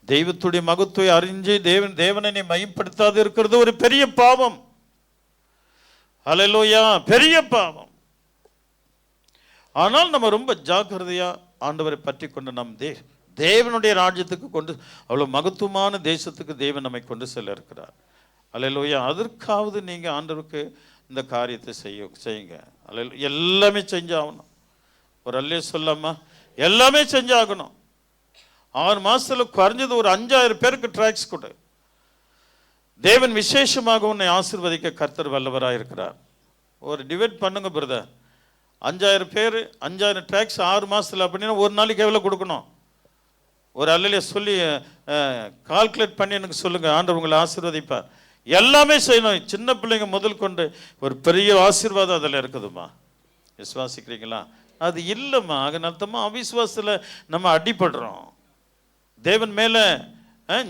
தெய்வத்துடைய மகத்துவம் அறிஞ்சு தேவனை நீ மையப்படுத்தாது இருக்கிறது ஒரு பெரிய பாவம். அல்லேலூயா. பெரிய பாவம். ஆனால் நம்ம ரொம்ப ஜாக்கிரதையா ஆண்டவரை பற்றி கொண்டு நம் தேவனுடைய ராஜ்யத்துக்கு கொண்டு, அவ்வளவு மகத்துவமான தேசத்துக்கு தேவன் நம்மை கொண்டு செல்ல இருக்கிறார். அல்லேலூயா. அதற்காவது நீங்க ஆண்டவருக்கு இந்த காரியத்தை செய்யுங்க. அல்லேலூயா. எல்லாமே செஞ்சாகணும். ஒரு அல்லே சொல்லாமா? எல்லாமே செஞ்சாகணும். 6 மாசத்துல குறைஞ்சது ஒரு 5000 பேருக்கு ட்ராக்ஸ் கொடு. தேவன் விசேஷமாக உன்னை ஆசீர்வதிக்க கர்த்தர் வல்லவராக இருக்கிறார். ஒரு டிவைட் பண்ணுங்க பிரதர். 5000 பேர் 5000 ட்ராக்ஸ் 6 மாசத்துல அப்படின்னா ஒரு நாளைக்கு எவ்வளோ கொடுக்கணும்? ஒரு அல்லையா சொல்லி கால்குலேட் பண்ணி எனக்கு சொல்லுங்க. ஆண்டவர் உங்களை ஆசீர்வதிப்பார். எல்லாமே செய்யணும். சின்ன பிள்ளைங்க முதல் கொண்டு ஒரு பெரிய ஆசீர்வாதம் அதில் இருக்குதுமா. விசுவாசிக்கிறீங்களா? அது இல்லைம்மா. ஆக அர்த்தமா அவிசுவாசத்தில் நம்ம அடிபடுறோம். தேவன் மேலே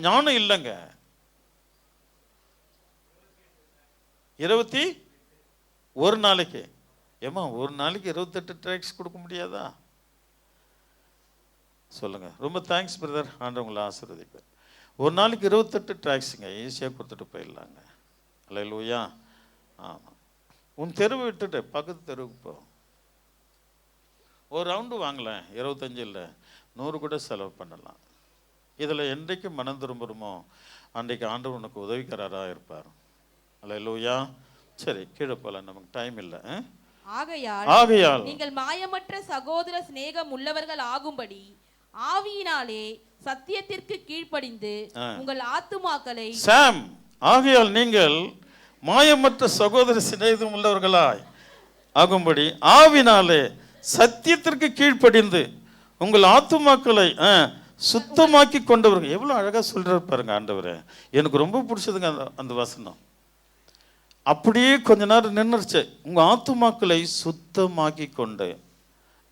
ஞானம் இல்லைங்க. 21 நாளைக்கு ஏமா ஒரு நாளைக்கு 28 ட்ராக்ஸ் கொடுக்க முடியாதா? சொல்லுங்க. ரொம்ப தேங்க்ஸ் பிரதர். ஆண்டவர் உங்களை ஆசீர்வதிப்பார். ஒரு நாளைக்கு 28 ட்ராக்ஸுங்க ஈஸியாக கொடுத்துட்டு போயிடலாங்க. அல்லேலூயா. ஆமாம். உன் தெருவை விட்டுட்டு பக்கத்து தெருவுக்கு போ. ஒரு ரவுண்டு வாங்கலாம். 25 இல்லை 100 கூட செலவு பண்ணலாம். இதில் என்றைக்கு மனம் திரும்புகிறோமோ அன்றைக்கு ஆண்டவர் உனக்கு உதவிக்காரராக இருப்பார். அல்லேலூயா. சரி, கீழே போகலாம், நமக்கு டைம் இல்லை. ஆகையால் நீங்கள் மாயமற்ற சகோதர சிநேகம் உள்ளவர்கள் ஆகும்படி ஆவியினாலே சத்தியத்திற்கு கீழ்ப்படிந்து உங்கள் ஆத்துமாக்களை ஆகையால் நீங்கள் மாயமற்ற சகோதர சிநேகம் உள்ளவர்களாய் ஆகும்படி ஆவினாலே சத்தியத்திற்கு கீழ்ப்படிந்து உங்கள் ஆத்துமாக்களை சுத்தமாக்கி கொண்டவர்கள். எவ்வளோ அழகாக சொல்றாரு பாருங்க ஆண்டவரே. எனக்கு ரொம்ப பிடிச்சதுங்க அந்த வசனம். அப்படியே கொஞ்ச நேரம் நின்றுச்சு. உங்கள் ஆத்துமாக்களை சுத்தமாக்கி கொண்டு.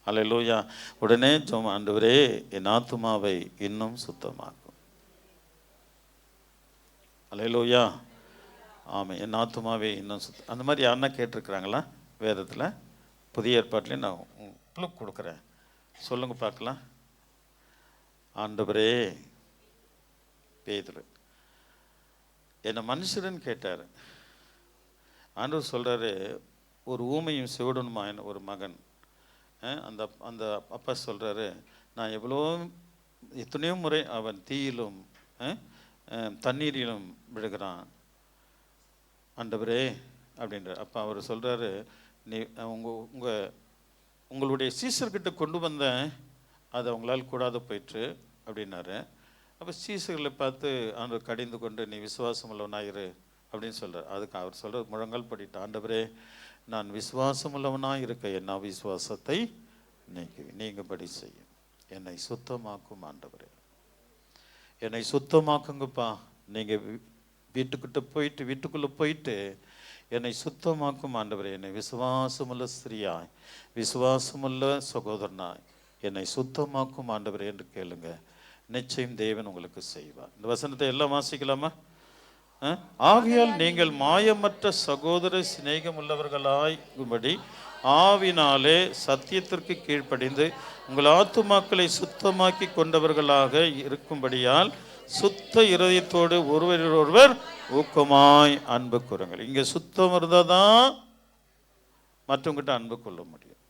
அல்லேலூயா. உடனே ஜெபம், ஆண்டவரே என் ஆத்துமாவை இன்னும் சுத்தமாக்கும். அல்லேலூயா. ஆமாம், என் ஆத்துமாவை இன்னும் அந்த மாதிரி யாருன்னா கேட்டிருக்கிறாங்களா வேதத்தில்? புதிய ஏற்பாட்டிலையும் நான் உங்களுக்கு கொடுக்குறேன். சொல்லுங்க பார்க்கலாம். ஆண்டவரே, பேதுரு என்னை மனுஷருன்னு கேட்டார். ஆண்டவர் சொல்கிறாரு, ஒரு ஊமையும் செவிடனுமா ஒரு மகன். அந்த அந்த அப்பா சொல்கிறாரு, நான் எத்தனையோ முறை அவன் தீயிலும் தண்ணீரிலும் விழுகிறான் ஆண்டவரே அப்படின்ற. அப்போ அவர் சொல்கிறாரு, நீ உங்களுடைய சீசர்கிட்ட கொண்டு வந்தேன், அது அவங்களால் கூடாது போயிற்று அப்படின்னாரு. அப்போ சீசர்களை பார்த்து ஆண்டவர் கடிந்து கொண்டு, நீ விசுவாசம் உள்ளவனாயிரு அப்படின்னு சொல்கிறார். அதுக்கு அவர் சொல்கிறார், முழங்கால் படிட்டு, ஆண்டவரே நான் விசுவாசம் உள்ளவனாக இருக்க என் விசுவாசத்தை நீங்கபடி செய்யும். என்னை சுத்தமாக்கும் ஆண்டவரே, என்னை சுத்தமாக்குங்கப்பா. நீங்கள் வீட்டுக்குள்ளே போயிட்டு என்னை சுத்தமாக்கும் ஆண்டவரே. என்னை விசுவாசமுள்ள ஸ்திரீயாய் விசுவாசமுள்ள சகோதரனாய் என்னை சுத்தமாக்கும் ஆண்டவரே என்று கேளுங்க. நிச்சயம் தேவன் உங்களுக்கு செய்வார். இந்த வசனத்தை எல்லாம் வாசிக்கலாமா? ஆகையால் நீங்கள் மாயமற்ற சகோதர சிநேகம் உள்ளவர்களாகும்படி ஆவினாலே சத்தியத்திற்கு கீழ்ப்படிந்து உங்கள் ஆத்துமாக்களை சுத்தமாக்கி கொண்டவர்களாக இருக்கும்படியால் சுத்த இருதயத்தோடு ஒருவரொருவர் ஊக்கமாய் அன்பு கூறுங்கள். இங்கே சுத்தம் இருந்தால் தான் மற்றவங்கிட்ட அன்பு கொள்ள முடியும்.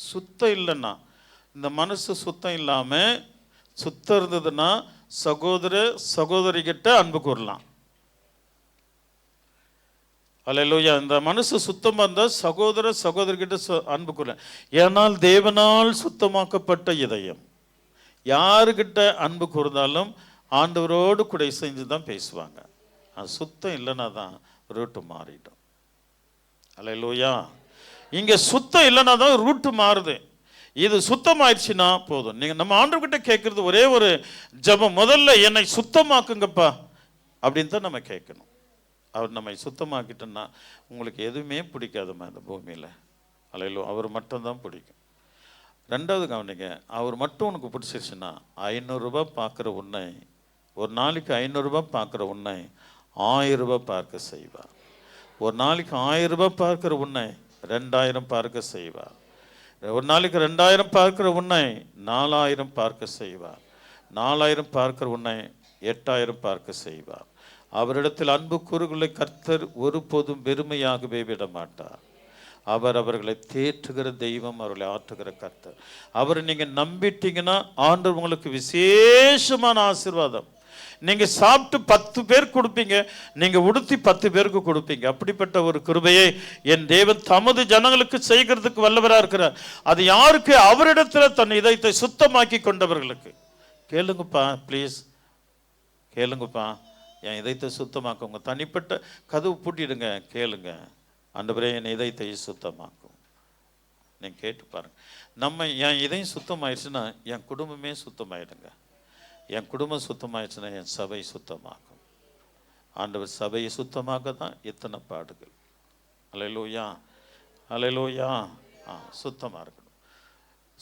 சுத்தம் இல்லைன்னா, இந்த மனசு சுத்தம் இல்லாமல் சுத்தம் இருந்ததுன்னா சகோதரிகிட்ட அன்பு கூறலாம். அல்லேலூயா. இந்த மனசு சுத்தமாக இருந்தால் சகோதரிகிட்ட அன்பு கூறலாம். ஏனால் தேவனால் சுத்தமாக்கப்பட்ட இதயம் யாருக்கிட்ட அன்பு கூர்ந்தாலும் ஆண்டவரோடு கூட செஞ்சு தான் பேசுவாங்க. அது சுத்தம் இல்லைன்னா தான் ரூட்டு மாறிடும். அல்லேலூயா. இங்கே சுத்தம் இல்லைன்னா தான் ரூட்டு மாறுது. இது சுத்தமாயிடுச்சுன்னா போதும். நீங்கள் நம்ம ஆண்டவர்கிட்ட கேட்குறது ஒரே ஒரு ஜெபம், முதல்ல என்னை சுத்தமாக்குங்கப்பா அப்படின்னு தான் நம்ம கேட்கணும். அவர் நம்மை சுத்தமாக்கிட்டோன்னா உங்களுக்கு எதுவுமே பிடிக்காதுமா இந்த பூமியில். அல்லேலூயா. அவர் மட்டும்தான் பிடிக்கும். ரெண்டாவது கவனிங்க, அவர் மட்டும் உனக்கு பிடிச்சிருச்சுன்னா 500 ரூபாய் பார்க்குற உன்னை, ஒரு நாளைக்கு 500 ரூபாய் பார்க்குற உன்னை 1000 ரூபாய் பார்க்க செய்வார். ஒரு நாளைக்கு 1000 ரூபாய் பார்க்குற உன்னை 2000 பார்க்க செய்வார். ஒரு நாளைக்கு 2000 பார்க்குற உன்னை 4000 பார்க்க செய்வார். 4000 பார்க்குற உன்னை 8000 பார்க்க செய்வார். அவரிடத்தில் அன்பு கூறுகளை கர்த்தர் ஒருபோதும் வெறுமையாகவே விட மாட்டார். அவர் அவர்களை தேற்றுகிற தெய்வம், அவர்களை ஆற்றுகிற கர்த்தர். அவரை நீங்கள் நம்பிட்டீங்கன்னா ஆண்டவர் உங்களுக்கு விசேஷமான ஆசீர்வாதம். நீங்கள் சாப்பிட்டு 10 பேர் கொடுப்பீங்க, நீங்கள் உடுத்தி 10 பேருக்கு கொடுப்பீங்க. அப்படிப்பட்ட ஒரு கிருபையை என் தேவன் தமது ஜனங்களுக்கு செய்கிறதுக்கு வல்லவராக இருக்கிறார். அது யாருக்கு? அவரிடத்தில் தன் இதயத்தை சுத்தமாக்கி கொண்டவர்களுக்கு. கேளுங்கப்பா, ப்ளீஸ் கேளுங்கப்பா. என் இதயத்தை சுத்தமாக்க உங்கள் தனிப்பட்ட கதவு பூட்டிடுங்க, கேளுங்க. ஆண்டவரே என் இதயத்தை சுத்தமாக்கும். நீங்கள் கேட்டு பாருங்க. நம்ம என் இதயம் சுத்தமாயிடுச்சுன்னா என் குடும்பமே சுத்தமாயிடுங்க. என் குடும்பம் சுத்தமாயிடுச்சுன்னா என் சபை சுத்தமாகும். ஆண்டவர் சபையை சுத்தமாக தான் இத்தனை பாடுகள். அல்லேலூயா, அல்லேலூயா. சுத்தமாக இருக்கணும்.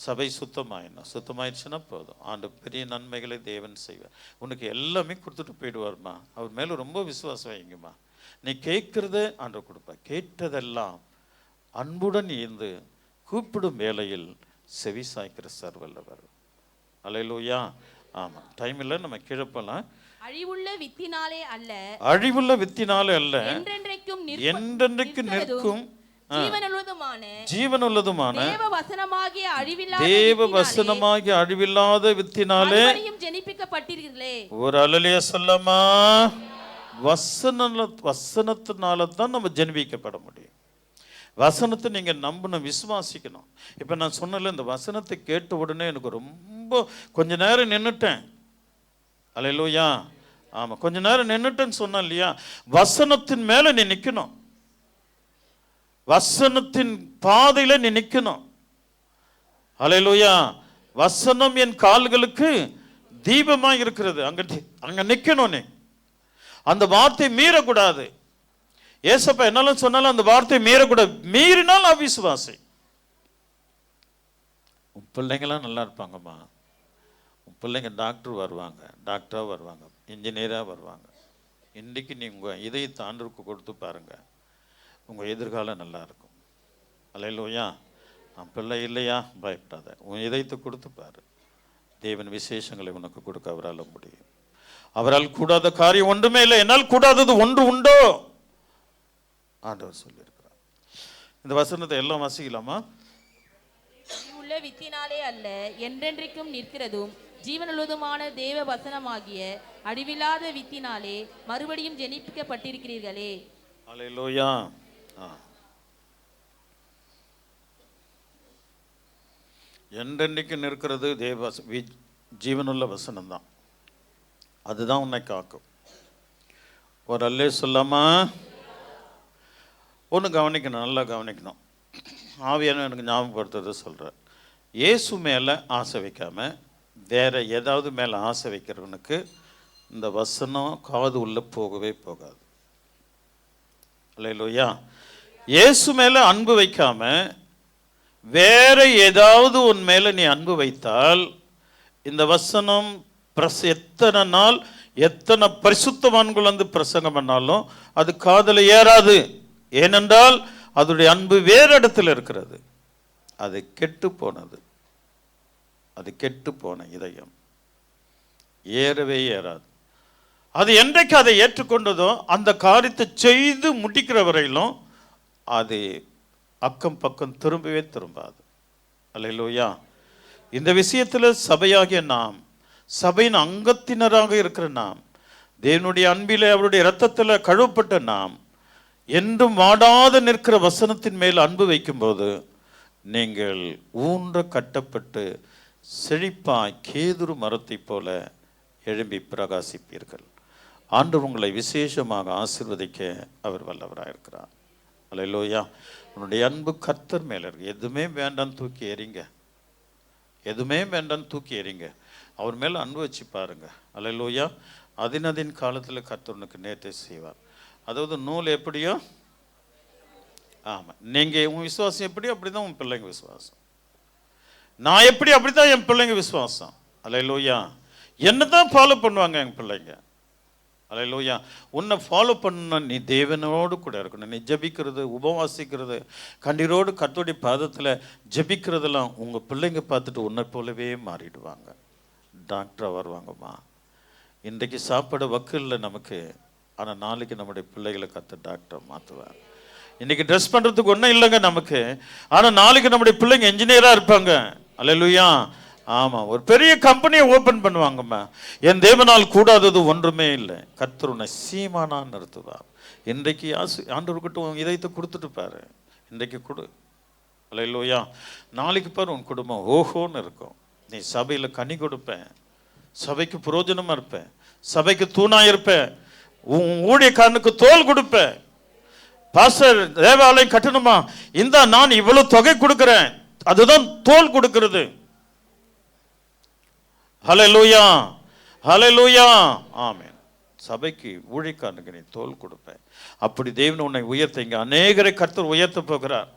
சபை சுத்தமாயிடுச்சுன்னா போதும். ஆண்டவர் பெரிய நன்மைகளை தேவன் செய்வார். உனக்கு எல்லாமே கொடுத்துட்டு போயிடுவார்மா. அவர் மேலே ரொம்ப விசுவாசம் வைங்கம்மா. நீ கேட்கறத ஆண்டவர் கொடுப்பார். கேட்டதெல்லாம் அன்புடன் ஈந்து கூப்பிடும் வேளையில் செவி சாய்க்கிற சர்வல்லவர். அல்லேலூயா. ஆமா, டைம் இல்லை, நம்ம கிழப்பலாம். அழிவுள்ள வித்தினாலே அல்ல, அழிவுள்ள வித்தினாலே அல்ல, என்றென்றைக்கு நிற்கும் ஜீவனுள்ளதுமான தேவ வசனமாகிய அழிவில்லாத வித்தினாலே ஜெனிப்பிக்கப்பட்டீர்களே. ஒரு அல்லேலூயா சொல்லமா. வசனத்தினால தான் நம்ம ஜெனிப்பிக்கப்பட முடியும். வசனத்தை நீங்க நம்பணும், விசுவாசிக்கணும். இப்ப நான் சொன்னல, இந்த வசனத்தை கேட்ட உடனே எனக்கு ரொம்ப கொஞ்ச நேரம் நின்னுட்டேன். அல்லேலூயா. ஆமா, கொஞ்ச நேரம் நின்னுட்டேன்னு சொன்னா இல்லையா, வசனத்தின் மேல நீ நிக்கணும். வசனத்தின் பாதையில நீ நிக்கணும். அல்லேலூயா. வசனம் என் கால்களுக்கு தீபமா இருக்கிறது. அங்க நிக்கணும். நீ அந்த வார்த்தை மீறக்கூடாது. ஏசப்பா என்னாலும் சொன்னாலும் அந்த வார்த்தை மீறக்கூடாது. மீறினால் அவிசுவாசி. உன் பிள்ளைங்களாம் நல்லா இருப்பாங்கம்மா. உன் பிள்ளைங்க டாக்டர் வருவாங்க, டாக்டராக வருவாங்க, இன்ஜினியராக வருவாங்க. இன்றைக்கு நீ உங்கள் இதயத்தை ஆண்டவருக்கு கொடுத்து பாருங்க, உங்கள் எதிர்காலம் நல்லா இருக்கும். அல்லேலூயா. பிள்ளை இல்லையா, பயப்படாத. உன் இதயத்தை கொடுத்து பாரு. தேவன் விசேஷங்களை உனக்கு கொடுக்க அவரால் முடியும். அவரால் கூடாத காரியம் ஒன்றுமே இல்லை. என்னால் கூடாதது ஒன்று உண்டோ ஆண்டவர் சொல்லியிருக்கிறார். இந்த வசனத்தை எல்லாம் வாசிக்கலாமா? உள்ள வித்தினாலே அல்ல, என்றென்றைக்கும் நிற்கிறதும் ஜீவனுள்ளதுமான தேவ வசனமாகிய அழிவில்லாத வித்தினாலே மறுபடியும் ஜெனிப்பிக்கப்பட்டிருக்கிறீர்களே. அல்லேலூயா. என்றென்றைக்கு நிற்கிறது தேவ ஜீவனுள்ள வசனம் தான். அதுதான் உன்னை காக்கும். ஒரு அல்லே சொல்லாமா. ஒன்று கவனிக்கணும், நல்லா கவனிக்கணும். ஆவியான எனக்கு ஞாபகப்படுத்துறது சொல்கிறேன். இயேசு மேலே ஆசை வைக்காம வேற ஏதாவது மேலே ஆசை வைக்கிறவனுக்கு இந்த வசனம் காது உள்ள போகவே போகாது. அல்லேலூயா. இயேசு மேலே அன்பு வைக்காம வேற ஏதாவது உன் மேலே நீ அன்பு வைத்தால் இந்த வசனம் எத்தனை நாள் எத்தனை பரிசுத்தவான்கள் வந்து பிரசங்கம் பண்ணாலும் அது காதுல ஏறாது. ஏனென்றால் அதனுடைய அன்பு வேறு இடத்துல இருக்கிறது. அது கெட்டு போனது. அது கெட்டு போன இதயம் ஏறவே ஏறாது. அது என்றைக்கு அதை ஏற்றுக்கொண்டதோ அந்த காரியத்தை செய்து முடிக்கிற வரையிலும் அது அக்கம் பக்கம் திரும்பவே திரும்பாது. அல்லேலூயா. இந்த விஷயத்தில் சபையாகிய நாம், சபையின் அங்கத்தினராக இருக்கிற நாம், தேவனுடைய அன்பிலே அவருடைய இரத்தத்தில் கழுவப்பட்ட நாம் என்றும் வாடாத நிற்கிற வசனத்தின் மேல் அன்பு வைக்கும்போது நீங்கள் ஊன்ற கட்டப்பட்டு செழிப்பாய் கேதுரு மரத்தை போல எழும்பி பிரகாசிப்பீர்கள். ஆண்டவர் உங்களை விசேஷமாக ஆசீர்வதிக்க அவர் வல்லவராக இருக்கிறார். அல்லேலூயா. உன்னுடைய அன்பு கர்த்தர் மேலே இருக்கு. எதுவுமே வேண்டாம் தூக்கி எறிங்க. எதுவுமே வேண்டாம் தூக்கி எறிங்க. அவர் மேலே அன்பு வச்சு பாருங்க. அல்லேலூயா. அதின் காலத்தில் கர்த்தர் உனக்கு நேர்த்தை செய்வார். அதாவது நூல் எப்படியோ, ஆமாம், நீங்கள் உன் விசுவாசம் எப்படியோ அப்படி தான் உன் பிள்ளைங்க விசுவாசம். நான் எப்படி அப்படி தான் என் பிள்ளைங்க விசுவாசம். அல்லேலூயா. என்ன தான் ஃபாலோ பண்ணுவாங்க என் பிள்ளைங்க. அல்லேலூயா. உன்னை ஃபாலோ பண்ண நீ தேவனோடு கூட இருக்கணும். நீ ஜபிக்கிறது, உபவாசிக்கிறது, கண்ணீரோடு கர்த்தருடைய பாதத்தில் ஜபிக்கிறதெல்லாம் உங்கள் பிள்ளைங்க பார்த்துட்டு உன்னை போலவே மாறிடுவாங்க. டாக்டராக வருவாங்கம்மா. இன்றைக்கு சாப்பாடு வக்கு இல்லை நமக்கு, ஆனால் நாளைக்கு நம்முடைய பிள்ளைகளை கர்த்தர் டாக்டர் மாற்றுவார். இன்றைக்கி ட்ரெஸ் பண்ணுறதுக்கு ஒன்றும் இல்லைங்க நமக்கு, ஆனால் நாளைக்கு நம்முடைய பிள்ளைங்க இன்ஜினியராக இருப்பாங்க. அல்லேலூயா. ஆமாம், ஒரு பெரிய கம்பெனியை ஓப்பன் பண்ணுவாங்கம்மா. என் தேவனால் கூடாதது ஒன்றுமே இல்லை. கர்த்தர் உன்னை சீமானா நிறுத்துவார். இன்றைக்கு ஆண்டவர்கிட்ட உன் இதயத்தை கொடுத்துட்டு பாரு. இன்றைக்கு கொடு. அல்லேலூயா. நாளைக்கு பாரு உன் குடும்பம் ஓஹோன்னு இருக்கும். நீ சபையில் கனி கொடுப்பேன், சபைக்கு புரோஜனமாக இருப்பேன், சபைக்கு தூணாக இருப்பேன், உன் ஊழியக்காரனுக்கு தோல் கொடுப்பேன். பாஸ்டர் தேவாலயம் கட்டணுமா, இந்த நான் இவ்வளவு தொகை கொடுக்குறேன், அதுதான் தோல் கொடுக்கிறது. ஹல்லேலூயா, ஹல்லேலூயா, ஆமென். சபைக்கு ஊழியக்காரனுக்கு நீ தோல் கொடுப்பேன். அப்படி தேவன் உன்னை உயர்த்த இங்க அநேகரை கர்த்தர் உயர்த்த போகிறார்.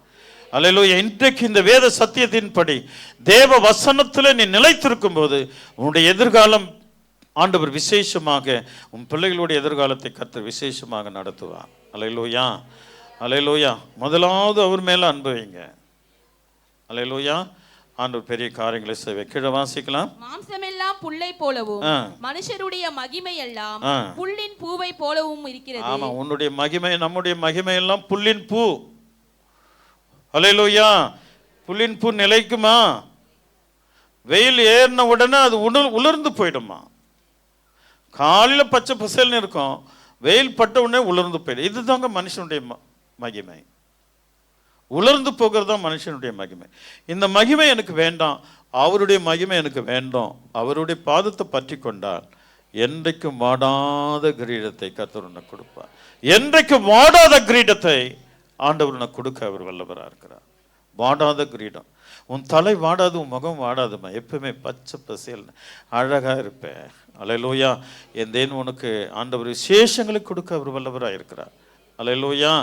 அல்லேலூயா. இன்றைக்கு இந்த வேத சத்தியத்தின்படி தேவ வசனத்தில் நீ நிலைத்திருக்கும் போது உன்னுடைய எதிர்காலம் ஆண்டவர் விசேஷமாக, உன் பிள்ளைகளுடைய எதிர்காலத்தை கர்த்தர் விசேஷமாக நடத்துவார். அல்லேலூயா, அல்லேலூயா. முதலாவது அவர் மேல அன்பு வைங்க. அல்லேலூயா. ஆண்டவர் பெரிய காரியங்களை செய்ய. கீழே வாசிக்கலாம். மாம்சமெல்லாம் புல்லை போலவும் மனுஷருடைய மகிமை எல்லாம் புல்லின் பூவை போலவும் இருக்கிறது. ஆமா, உன்னுடைய மகிமை, நம்முடைய மகிமை எல்லாம் புல்லின் பூ. அல்லேலூயா. புல்லின் பூ நிலைக்குமா? வெயில் ஏறின உடனே அது உலர்ந்து போயிடுமா? காலையில பச்சை பசேல்னு இருக்கும், வெயில் பட்ட உடனே உலர்ந்து போயிடும். இதுதாங்க மனுஷனுடைய மகிமை. உலர்ந்து போகிறது தான் மனுஷனுடைய மகிமை. இந்த மகிமை எனக்கு வேண்டாம், அவருடைய மகிமை எனக்கு வேண்டும். அவருடைய பாதத்தை பற்றி கொண்டால் என்றைக்கும் வாடாத கிரீடத்தை கர்த்தர் உனக்கு கொடுப்பார். என்றைக்கும் வாடாத கிரீடத்தை ஆண்டவர் உனக்கு கொடுக்க அவர் வல்லவராக இருக்கிறார். வாடாத கிரீடம். உன் தலை வாடாது, உன் முகம் வாடாதுமா, எப்பவுமே பச்சை பசேல் அழகா இருப்பேன். அல்லேலூயா. என் தேவன் உனக்கு ஆண்டவர் விசேஷங்களை கொடுக்க அவர் வல்லவராக இருக்கிறார். அல்லேலூயா.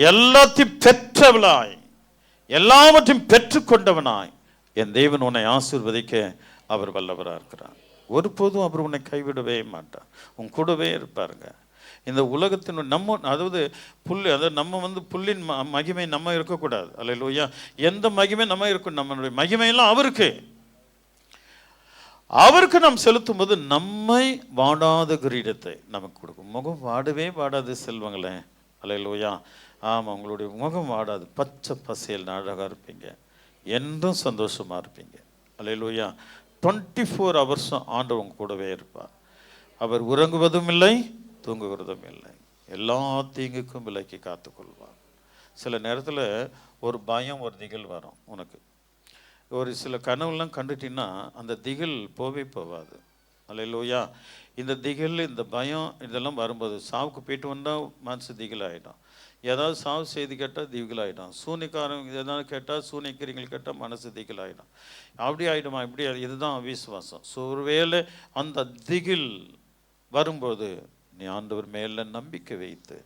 எல்லாத்தையும் பெற்றவளாய், எல்லாவற்றையும் பெற்றுக்கொண்டவனாய் என் தேவன் உன்னை ஆசீர்வதிக்க அவர் வல்லவராக இருக்கிறார். ஒருபோதும் அவர் உன்னை கைவிடவே மாட்டார், உன் கூடவே இருப்பாருங்க. இந்த உலகத்தின் அதாவது நம்ம புல்லின் மகிமை நம்ம இருக்கக்கூடாது. அல்லேலூயா. எந்த மகிமை நம்ம இருக்கும், நம்மளுடைய மகிமையெல்லாம் அவருக்கு நாம் செலுத்தும் போது நம்மை வாடாத கிரீடத்தை நமக்கு கொடுக்கும். முகம் வாடவே வாடாது செல்வங்களே. அல்லேலூயா. ஆமாம், உங்களுடைய முகம் வாடாது, பச்சை பசேல் அழகாக இருப்பீங்க, என்றும் சந்தோஷமாக இருப்பீங்க. அல்லேலூயா. 24 hours ஆண்டவர் உங்க கூடவே இருப்பார். அவர் உறங்குவதும் இல்லை, தூங்குகிறதும் இல்லை, எல்லா தீங்குக்கும் விலக்கி காத்துக்கொள்வார். சில நேரத்தில் ஒரு பயம், ஒரு திகில் வரும் உனக்கு. ஒரு சில கனவுலாம் கண்டுட்டின்னா அந்த திகில் போகாது. அல்லேலூயா. இந்த திகில், இந்த பயம் இதெல்லாம் வரும்போது சாவுக்கு போயிட்டு வந்தால் மனசு திகில் ஆகிடும். ஏதாவது சாவு செய்தி கேட்டால் திகில் ஆகிடும். சூனிக்காரங்க எதாவது கேட்டால், சூனிக்கிறீங்கள் கேட்டால் மனசு திகில் ஆகிடும். அப்படி ஆகிடுமா, இப்படி இதுதான் அவிசுவாசம். ஸோ ஒருவேளை அந்த திகில் வரும்போது நீ ஆண்டவர் மேல நம்பிக்கை வைத்து,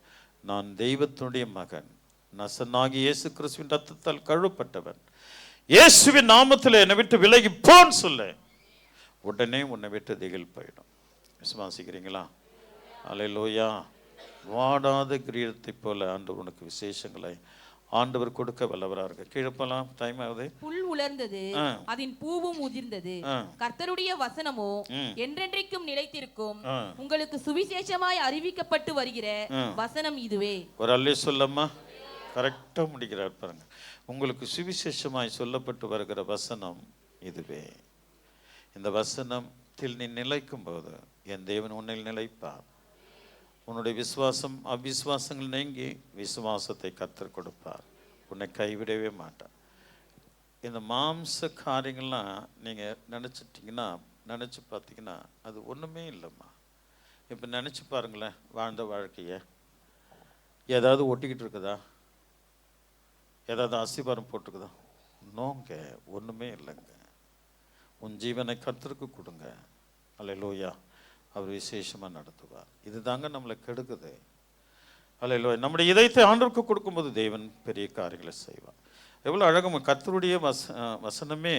நான் தெய்வத்தினுடைய மகன், நசனாகி இயேசு கிறிஸ்துவின் ரத்தத்தால் கழுவப்பட்டவன், இயேசுவின் நாமத்தில் என்னை விட்டு விலகி போன்னு சொல்ல, உடனே உன்னை விட்டு திகில் போயிடும். விசுவாசிக்கிறீங்களா? அல்லேலூயா. வாடாத கிரீடத்தை போல ஆண்டவர் உனக்கு விசேஷங்களை ஆண்டவர் கொடுக்க வல்லவராக இருக்கு. கீழே போலாம், டைம் ஆகுது. புல் உலர்ந்தது, அதன் பூவும் உதிர்ந்தது, கர்த்தருடைய வசனமோ என்றென்றைக்கும் நிலைத்திருக்கும். உங்களுக்கு சுவிசேஷமாய் அறிவிக்கப்பட்டு வருகிற வசனம் இதுவே. ஒரு அல்லே சொல்லம்மா, கரெக்டா முடிக்கிறார் பாருங்க. உங்களுக்கு சுவிசேஷமாய் சொல்லப்பட்டு வருகிற வசனம் இதுவே. இந்த வசனத்தில் நீ நிலைக்கும் போது என் தேவன் உன்னில் நிலைப்பார். உன்னுடைய விசுவாசம் அவிசுவாசங்கள் நீங்கி விசுவாசத்தை கர்த்தர் கொடுப்பார். உன்னை கைவிடவே மாட்டார். இந்த மாம்ச காரியங்கள்லாம் நீங்கள் நினச்சி பார்த்தீங்கன்னா அது ஒன்றுமே இல்லைம்மா. இப்போ நினச்சி பாருங்களேன், வாழ்ந்த வாழ்க்கையை ஏதாவது ஒட்டிக்கிட்டு இருக்குதா? ஏதாவது அஸ்திபாரம் போட்டுருக்குதா? நோங்க, ஒன்றுமே இல்லைங்க. உன் ஜீவனை கர்த்தருக்கு கொடுங்க. அல்லேலூயா. அவர் விசேஷமாக நடத்துவார். இது தாங்க நம்மளை கெடுக்குது. அல்லேலூயா. நம்முடைய இதயத்தை ஆண்டவருக்கு கொடுக்கும்போது தேவன் பெரிய காரியங்களை செய்வார். எவ்வளோ அழகும். கர்த்தருடைய வசனமே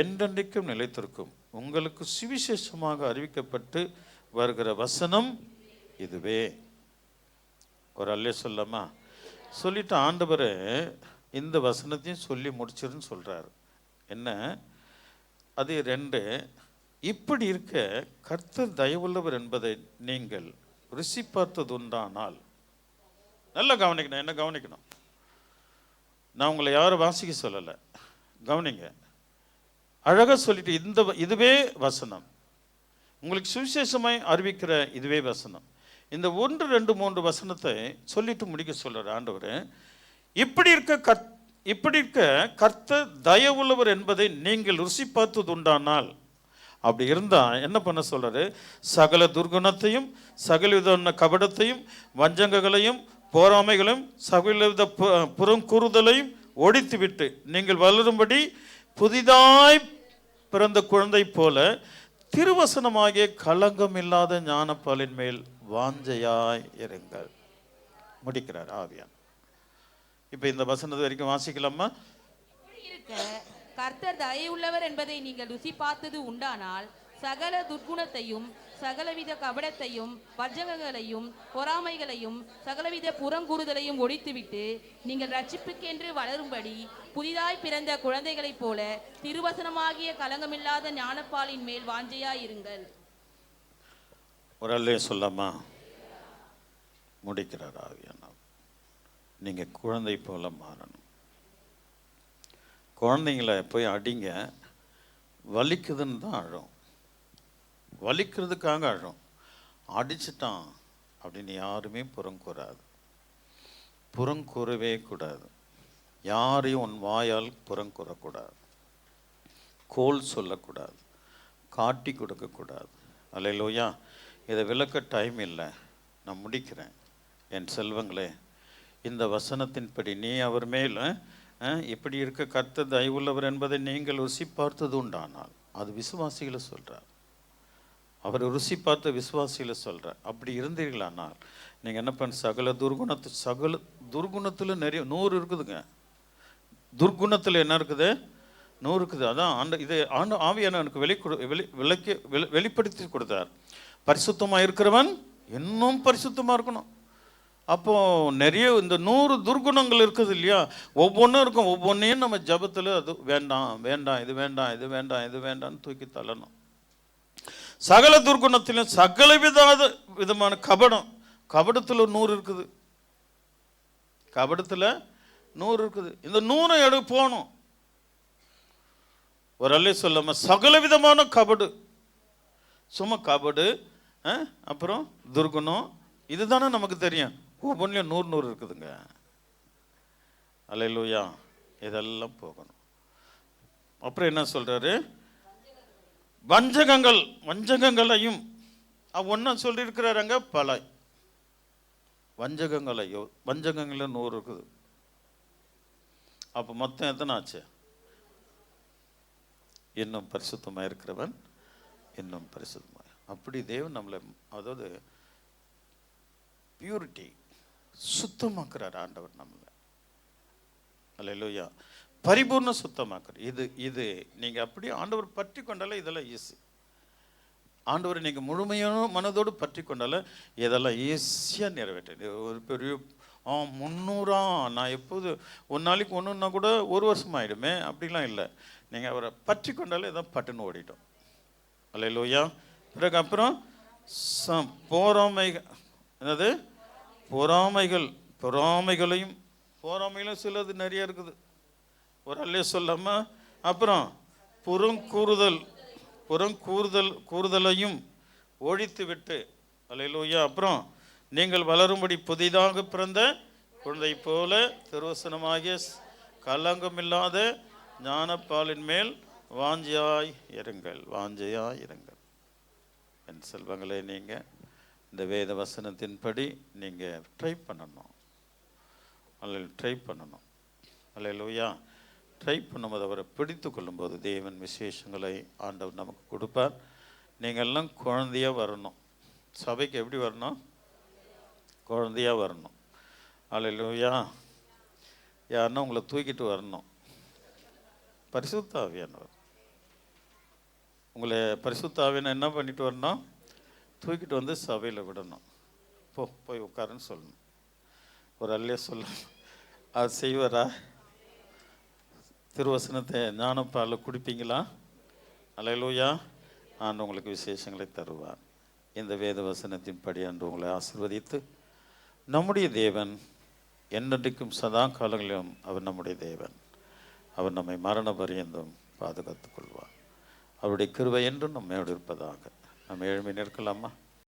என்றென்றைக்கும் நிலைத்திருக்கும். உங்களுக்கு சுவிசேஷமாக அறிவிக்கப்பட்டு வருகிற வசனம் இதுவே. ஒரு அல்லே சொல்லாமா? சொல்லிட்டு ஆண்டவர் இந்த வசனத்தையும் சொல்லி முடிச்சிருன்னு சொல்றாரு. என்ன அது? 2, இப்படி இருக்க கர்த்தர் தயவுள்ளவர் என்பதை நீங்கள் ருசி பார்த்தது உண்டானால், நல்லா கவனிக்கணும். என்ன கவனிக்கணும்? நான் உங்களை யாரும் வாசிக்க சொல்லலை, கவனிங்க. அழகாக சொல்லிட்டு இதுவே வசனம், உங்களுக்கு சுவிசேஷமாய் அறிவிக்கிற இதுவே வசனம். இந்த 1, 2, 3 வசனத்தை சொல்லிட்டு முடிக்க சொல்றாரு ஆண்டவர். இப்படி இருக்க கர்த்தர் தயவுள்ளவர் என்பதை நீங்கள் ருசி பார்த்தது உண்டானால், அப்படி இருந்தால் என்ன பண்ண சொல்றாரு? சகல துர்குணத்தையும், சகலவித கபடத்தையும், வஞ்சகங்களையும், போராமைகளையும், சகலவித புறங்கூறுதலையும் ஒழித்துவிட்டு நீங்கள் வளரும்படி புதிதாய் பிறந்த குழந்தை போல திருவசனமாகிய களங்கம் இல்லாத ஞானப்பாலின் மேல் வாஞ்சையாய் இருங்கள். முடிக்கிறார் ஆவியான். இப்ப இந்த வசனத்து வரைக்கும் வாசிக்கலாமா? கர்த்தர் தயவுள்ளவர் என்பதை நீங்கள் ருசி பார்த்தது உண்டானால் சகல துர்குணத்தையும் சகலவித கபடத்தையும் வஞ்சகங்களையும் பொறாமைகளையும் சகலவித புறங்கூறுதலையும் ஒழித்துவிட்டு நீங்கள் ரட்சிப்புக்கென்று வளரும்படி புதிதாய் பிறந்த குழந்தைகளைப் போல திருவசனமாகிய களங்கமில்லாத ஞானப்பாலின் மேல் வாஞ்சையாயிருங்கள். ஒரு அல்லே சொல்லாமா? முடிக்கிறார் ஆவியானவர். நீங்க குழந்தை போல மாறணும். குழந்தைங்களை போய் அடிங்க, வலிக்குதுன்னு தான் அழும், வலிக்கிறதுக்காக அழும். அடிச்சிட்டான் அப்படின்னு யாருமே புறங்கூறாது, புறங்கூறவே கூடாது. யாரையும் உன் வாயால் புறங்கூறக்கூடாது, கோல் சொல்லக்கூடாது, காட்டி கொடுக்கக்கூடாது. அல்லேலூயா. இதை விளக்க டைம் இல்லை, நான் முடிக்கிறேன். என் செல்வங்களே, இந்த வசனத்தின்படி நீ அவர் மேல் இப்படி இருக்க கர்த்தர் தயவுள்ளவர் என்பதை நீங்கள் ருசி பார்த்தது உண்டானால், அது விசுவாசிகளை சொல்கிறார். அவர் ருசி பார்த்த விசுவாசிகளை சொல்கிறார். அப்படி இருந்தீர்களானால் நீங்கள் என்ன பண்ண, சகல துர்குணத்தில் நிறைய 100 இருக்குதுங்க. துர்குணத்தில் என்ன இருக்குது? 100 இருக்குது. அதான் இது ஆவியான எனக்கு வெளிப்படுத்தி கொடுத்தார். பரிசுத்தமாக இருக்கிறவன் இன்னும் பரிசுத்தமாக இருக்கணும். அப்போ நிறைய இந்த 100 துர்குணங்கள் இருக்குது இல்லையா? ஒவ்வொன்றும் இருக்கும். ஒவ்வொன்றையும் நம்ம ஜபத்தில் அது வேண்டாம் வேண்டாம், இது வேண்டாம், இது வேண்டாம், இது வேண்டாம்னு தூக்கி தள்ளணும். சகல துர்குணத்திலும் சகல விதமான கபடத்தில் 100 இருக்குது. கபடத்தில் 100 இருக்குது. இந்த 100 எடுத்து போகணும். ஒரு அல்லே சொல்லாம சகல விதமான கபடு, சும்மா கபடு, அப்புறம் துர்குணம், இதுதானே நமக்கு தெரியும். ஒவ்வொன்றிலையும் 100 இருக்குதுங்க. அல்லேலூயா. இதெல்லாம் போகணும். அப்புறம் என்ன சொல்றாரு? வஞ்சகங்களையும் ஒன்னா சொல்லியிருக்கிறாருங்க. பல வஞ்சகங்கள்ல 100 இருக்குது. அப்போ மொத்தம் எத்தனை ஆச்சு? இன்னும் பரிசுத்தமாக இருக்கிறவன் இன்னும் பரிசுத்தமாக. அப்படி தேவன் நம்மளை, அதாவது பியூரிட்டி, சுத்தமாக்குறார் ஆண்டவர் நம்மளை. அல்லேலூயா. பரிபூர்ண சுத்தமாக்குற இது நீங்க அப்படியே ஆண்டவர் பற்றி கொண்டால இதெல்லாம் ஈஸி. ஆண்டவரை நீங்க முழுமையான மனதோடு பற்றி கொண்டால இதெல்லாம் ஈஸியா நிறைவேற்ற. ஒரு பெரிய 300 நான் எப்போது ஒரு நாளைக்கு ஒன்றுன்னா கூட 1 வருஷம் ஆயிடுமே, அப்படிலாம் இல்லை. நீங்க அவரை பற்றி கொண்டாலே இதான் பட்டுன்னு ஓடிட்டோம். அல்லேலூயா. பிறகு அப்புறம் போராமைகள், என்னது பொறாமைகளையும் சிலது நிறைய இருக்குது. ஒரு அல்லே சொல்லாம. அப்புறம் கூறுதலையும் ஒழித்து விட்டு. அல்லேலூயா. அப்புறம் நீங்கள் வளரும்படி புதிதாக பிறந்த குழந்தை போல திருவசனமாகிய கலங்கமில்லாத ஞானப்பாலின் மேல் வாஞ்சையாய் இருங்கள். என் செல்வங்களே, நீங்கள் இந்த வேத வசனத்தின்படி நீங்கள் ட்ரை பண்ணணும். அல்லேலூயா. ட்ரை பண்ணும்போது அவரை பிடித்து கொள்ளும்போது தேவன் விசேஷங்களை ஆண்டவர் நமக்கு கொடுப்பார். நீங்கள் எல்லாம் குழந்தையாக வரணும். சபைக்கு எப்படி வரணும்? குழந்தையாக வரணும். அல்லேலூயா. யாருன்னா உங்களை தூக்கிட்டு வரணும். பரிசுத்த ஆவியானவர் உங்களை பரிசுத்த ஆவியானவர் என்ன பண்ணிட்டு வரணும்? தூக்கிட்டு வந்து சபையில் விடணும். போய் உட்காருன்னு சொல்லணும். ஒரு அல்லே சொல்ல அது செய்வாரா? திருவசனத்தை ஞானப்பால குடிப்பீங்களா? அல்லேலூயா. ஆண்டு உங்களுக்கு விசேஷங்களை தருவார். இந்த வேத வசனத்தின்படி அன்று உங்களை ஆசீர்வதித்து, நம்முடைய தேவன் என்னென்றைக்கும் சதா காலங்களிலும் அவர் நம்முடைய தேவன். அவர் நம்மை மரண பரியந்தம் பாதுகாத்துக் கொள்வார். அவருடைய கிருபை என்றும் நம்மோடு இருப்பதாக. நம்ம எழும்பி நிற்கலாமா?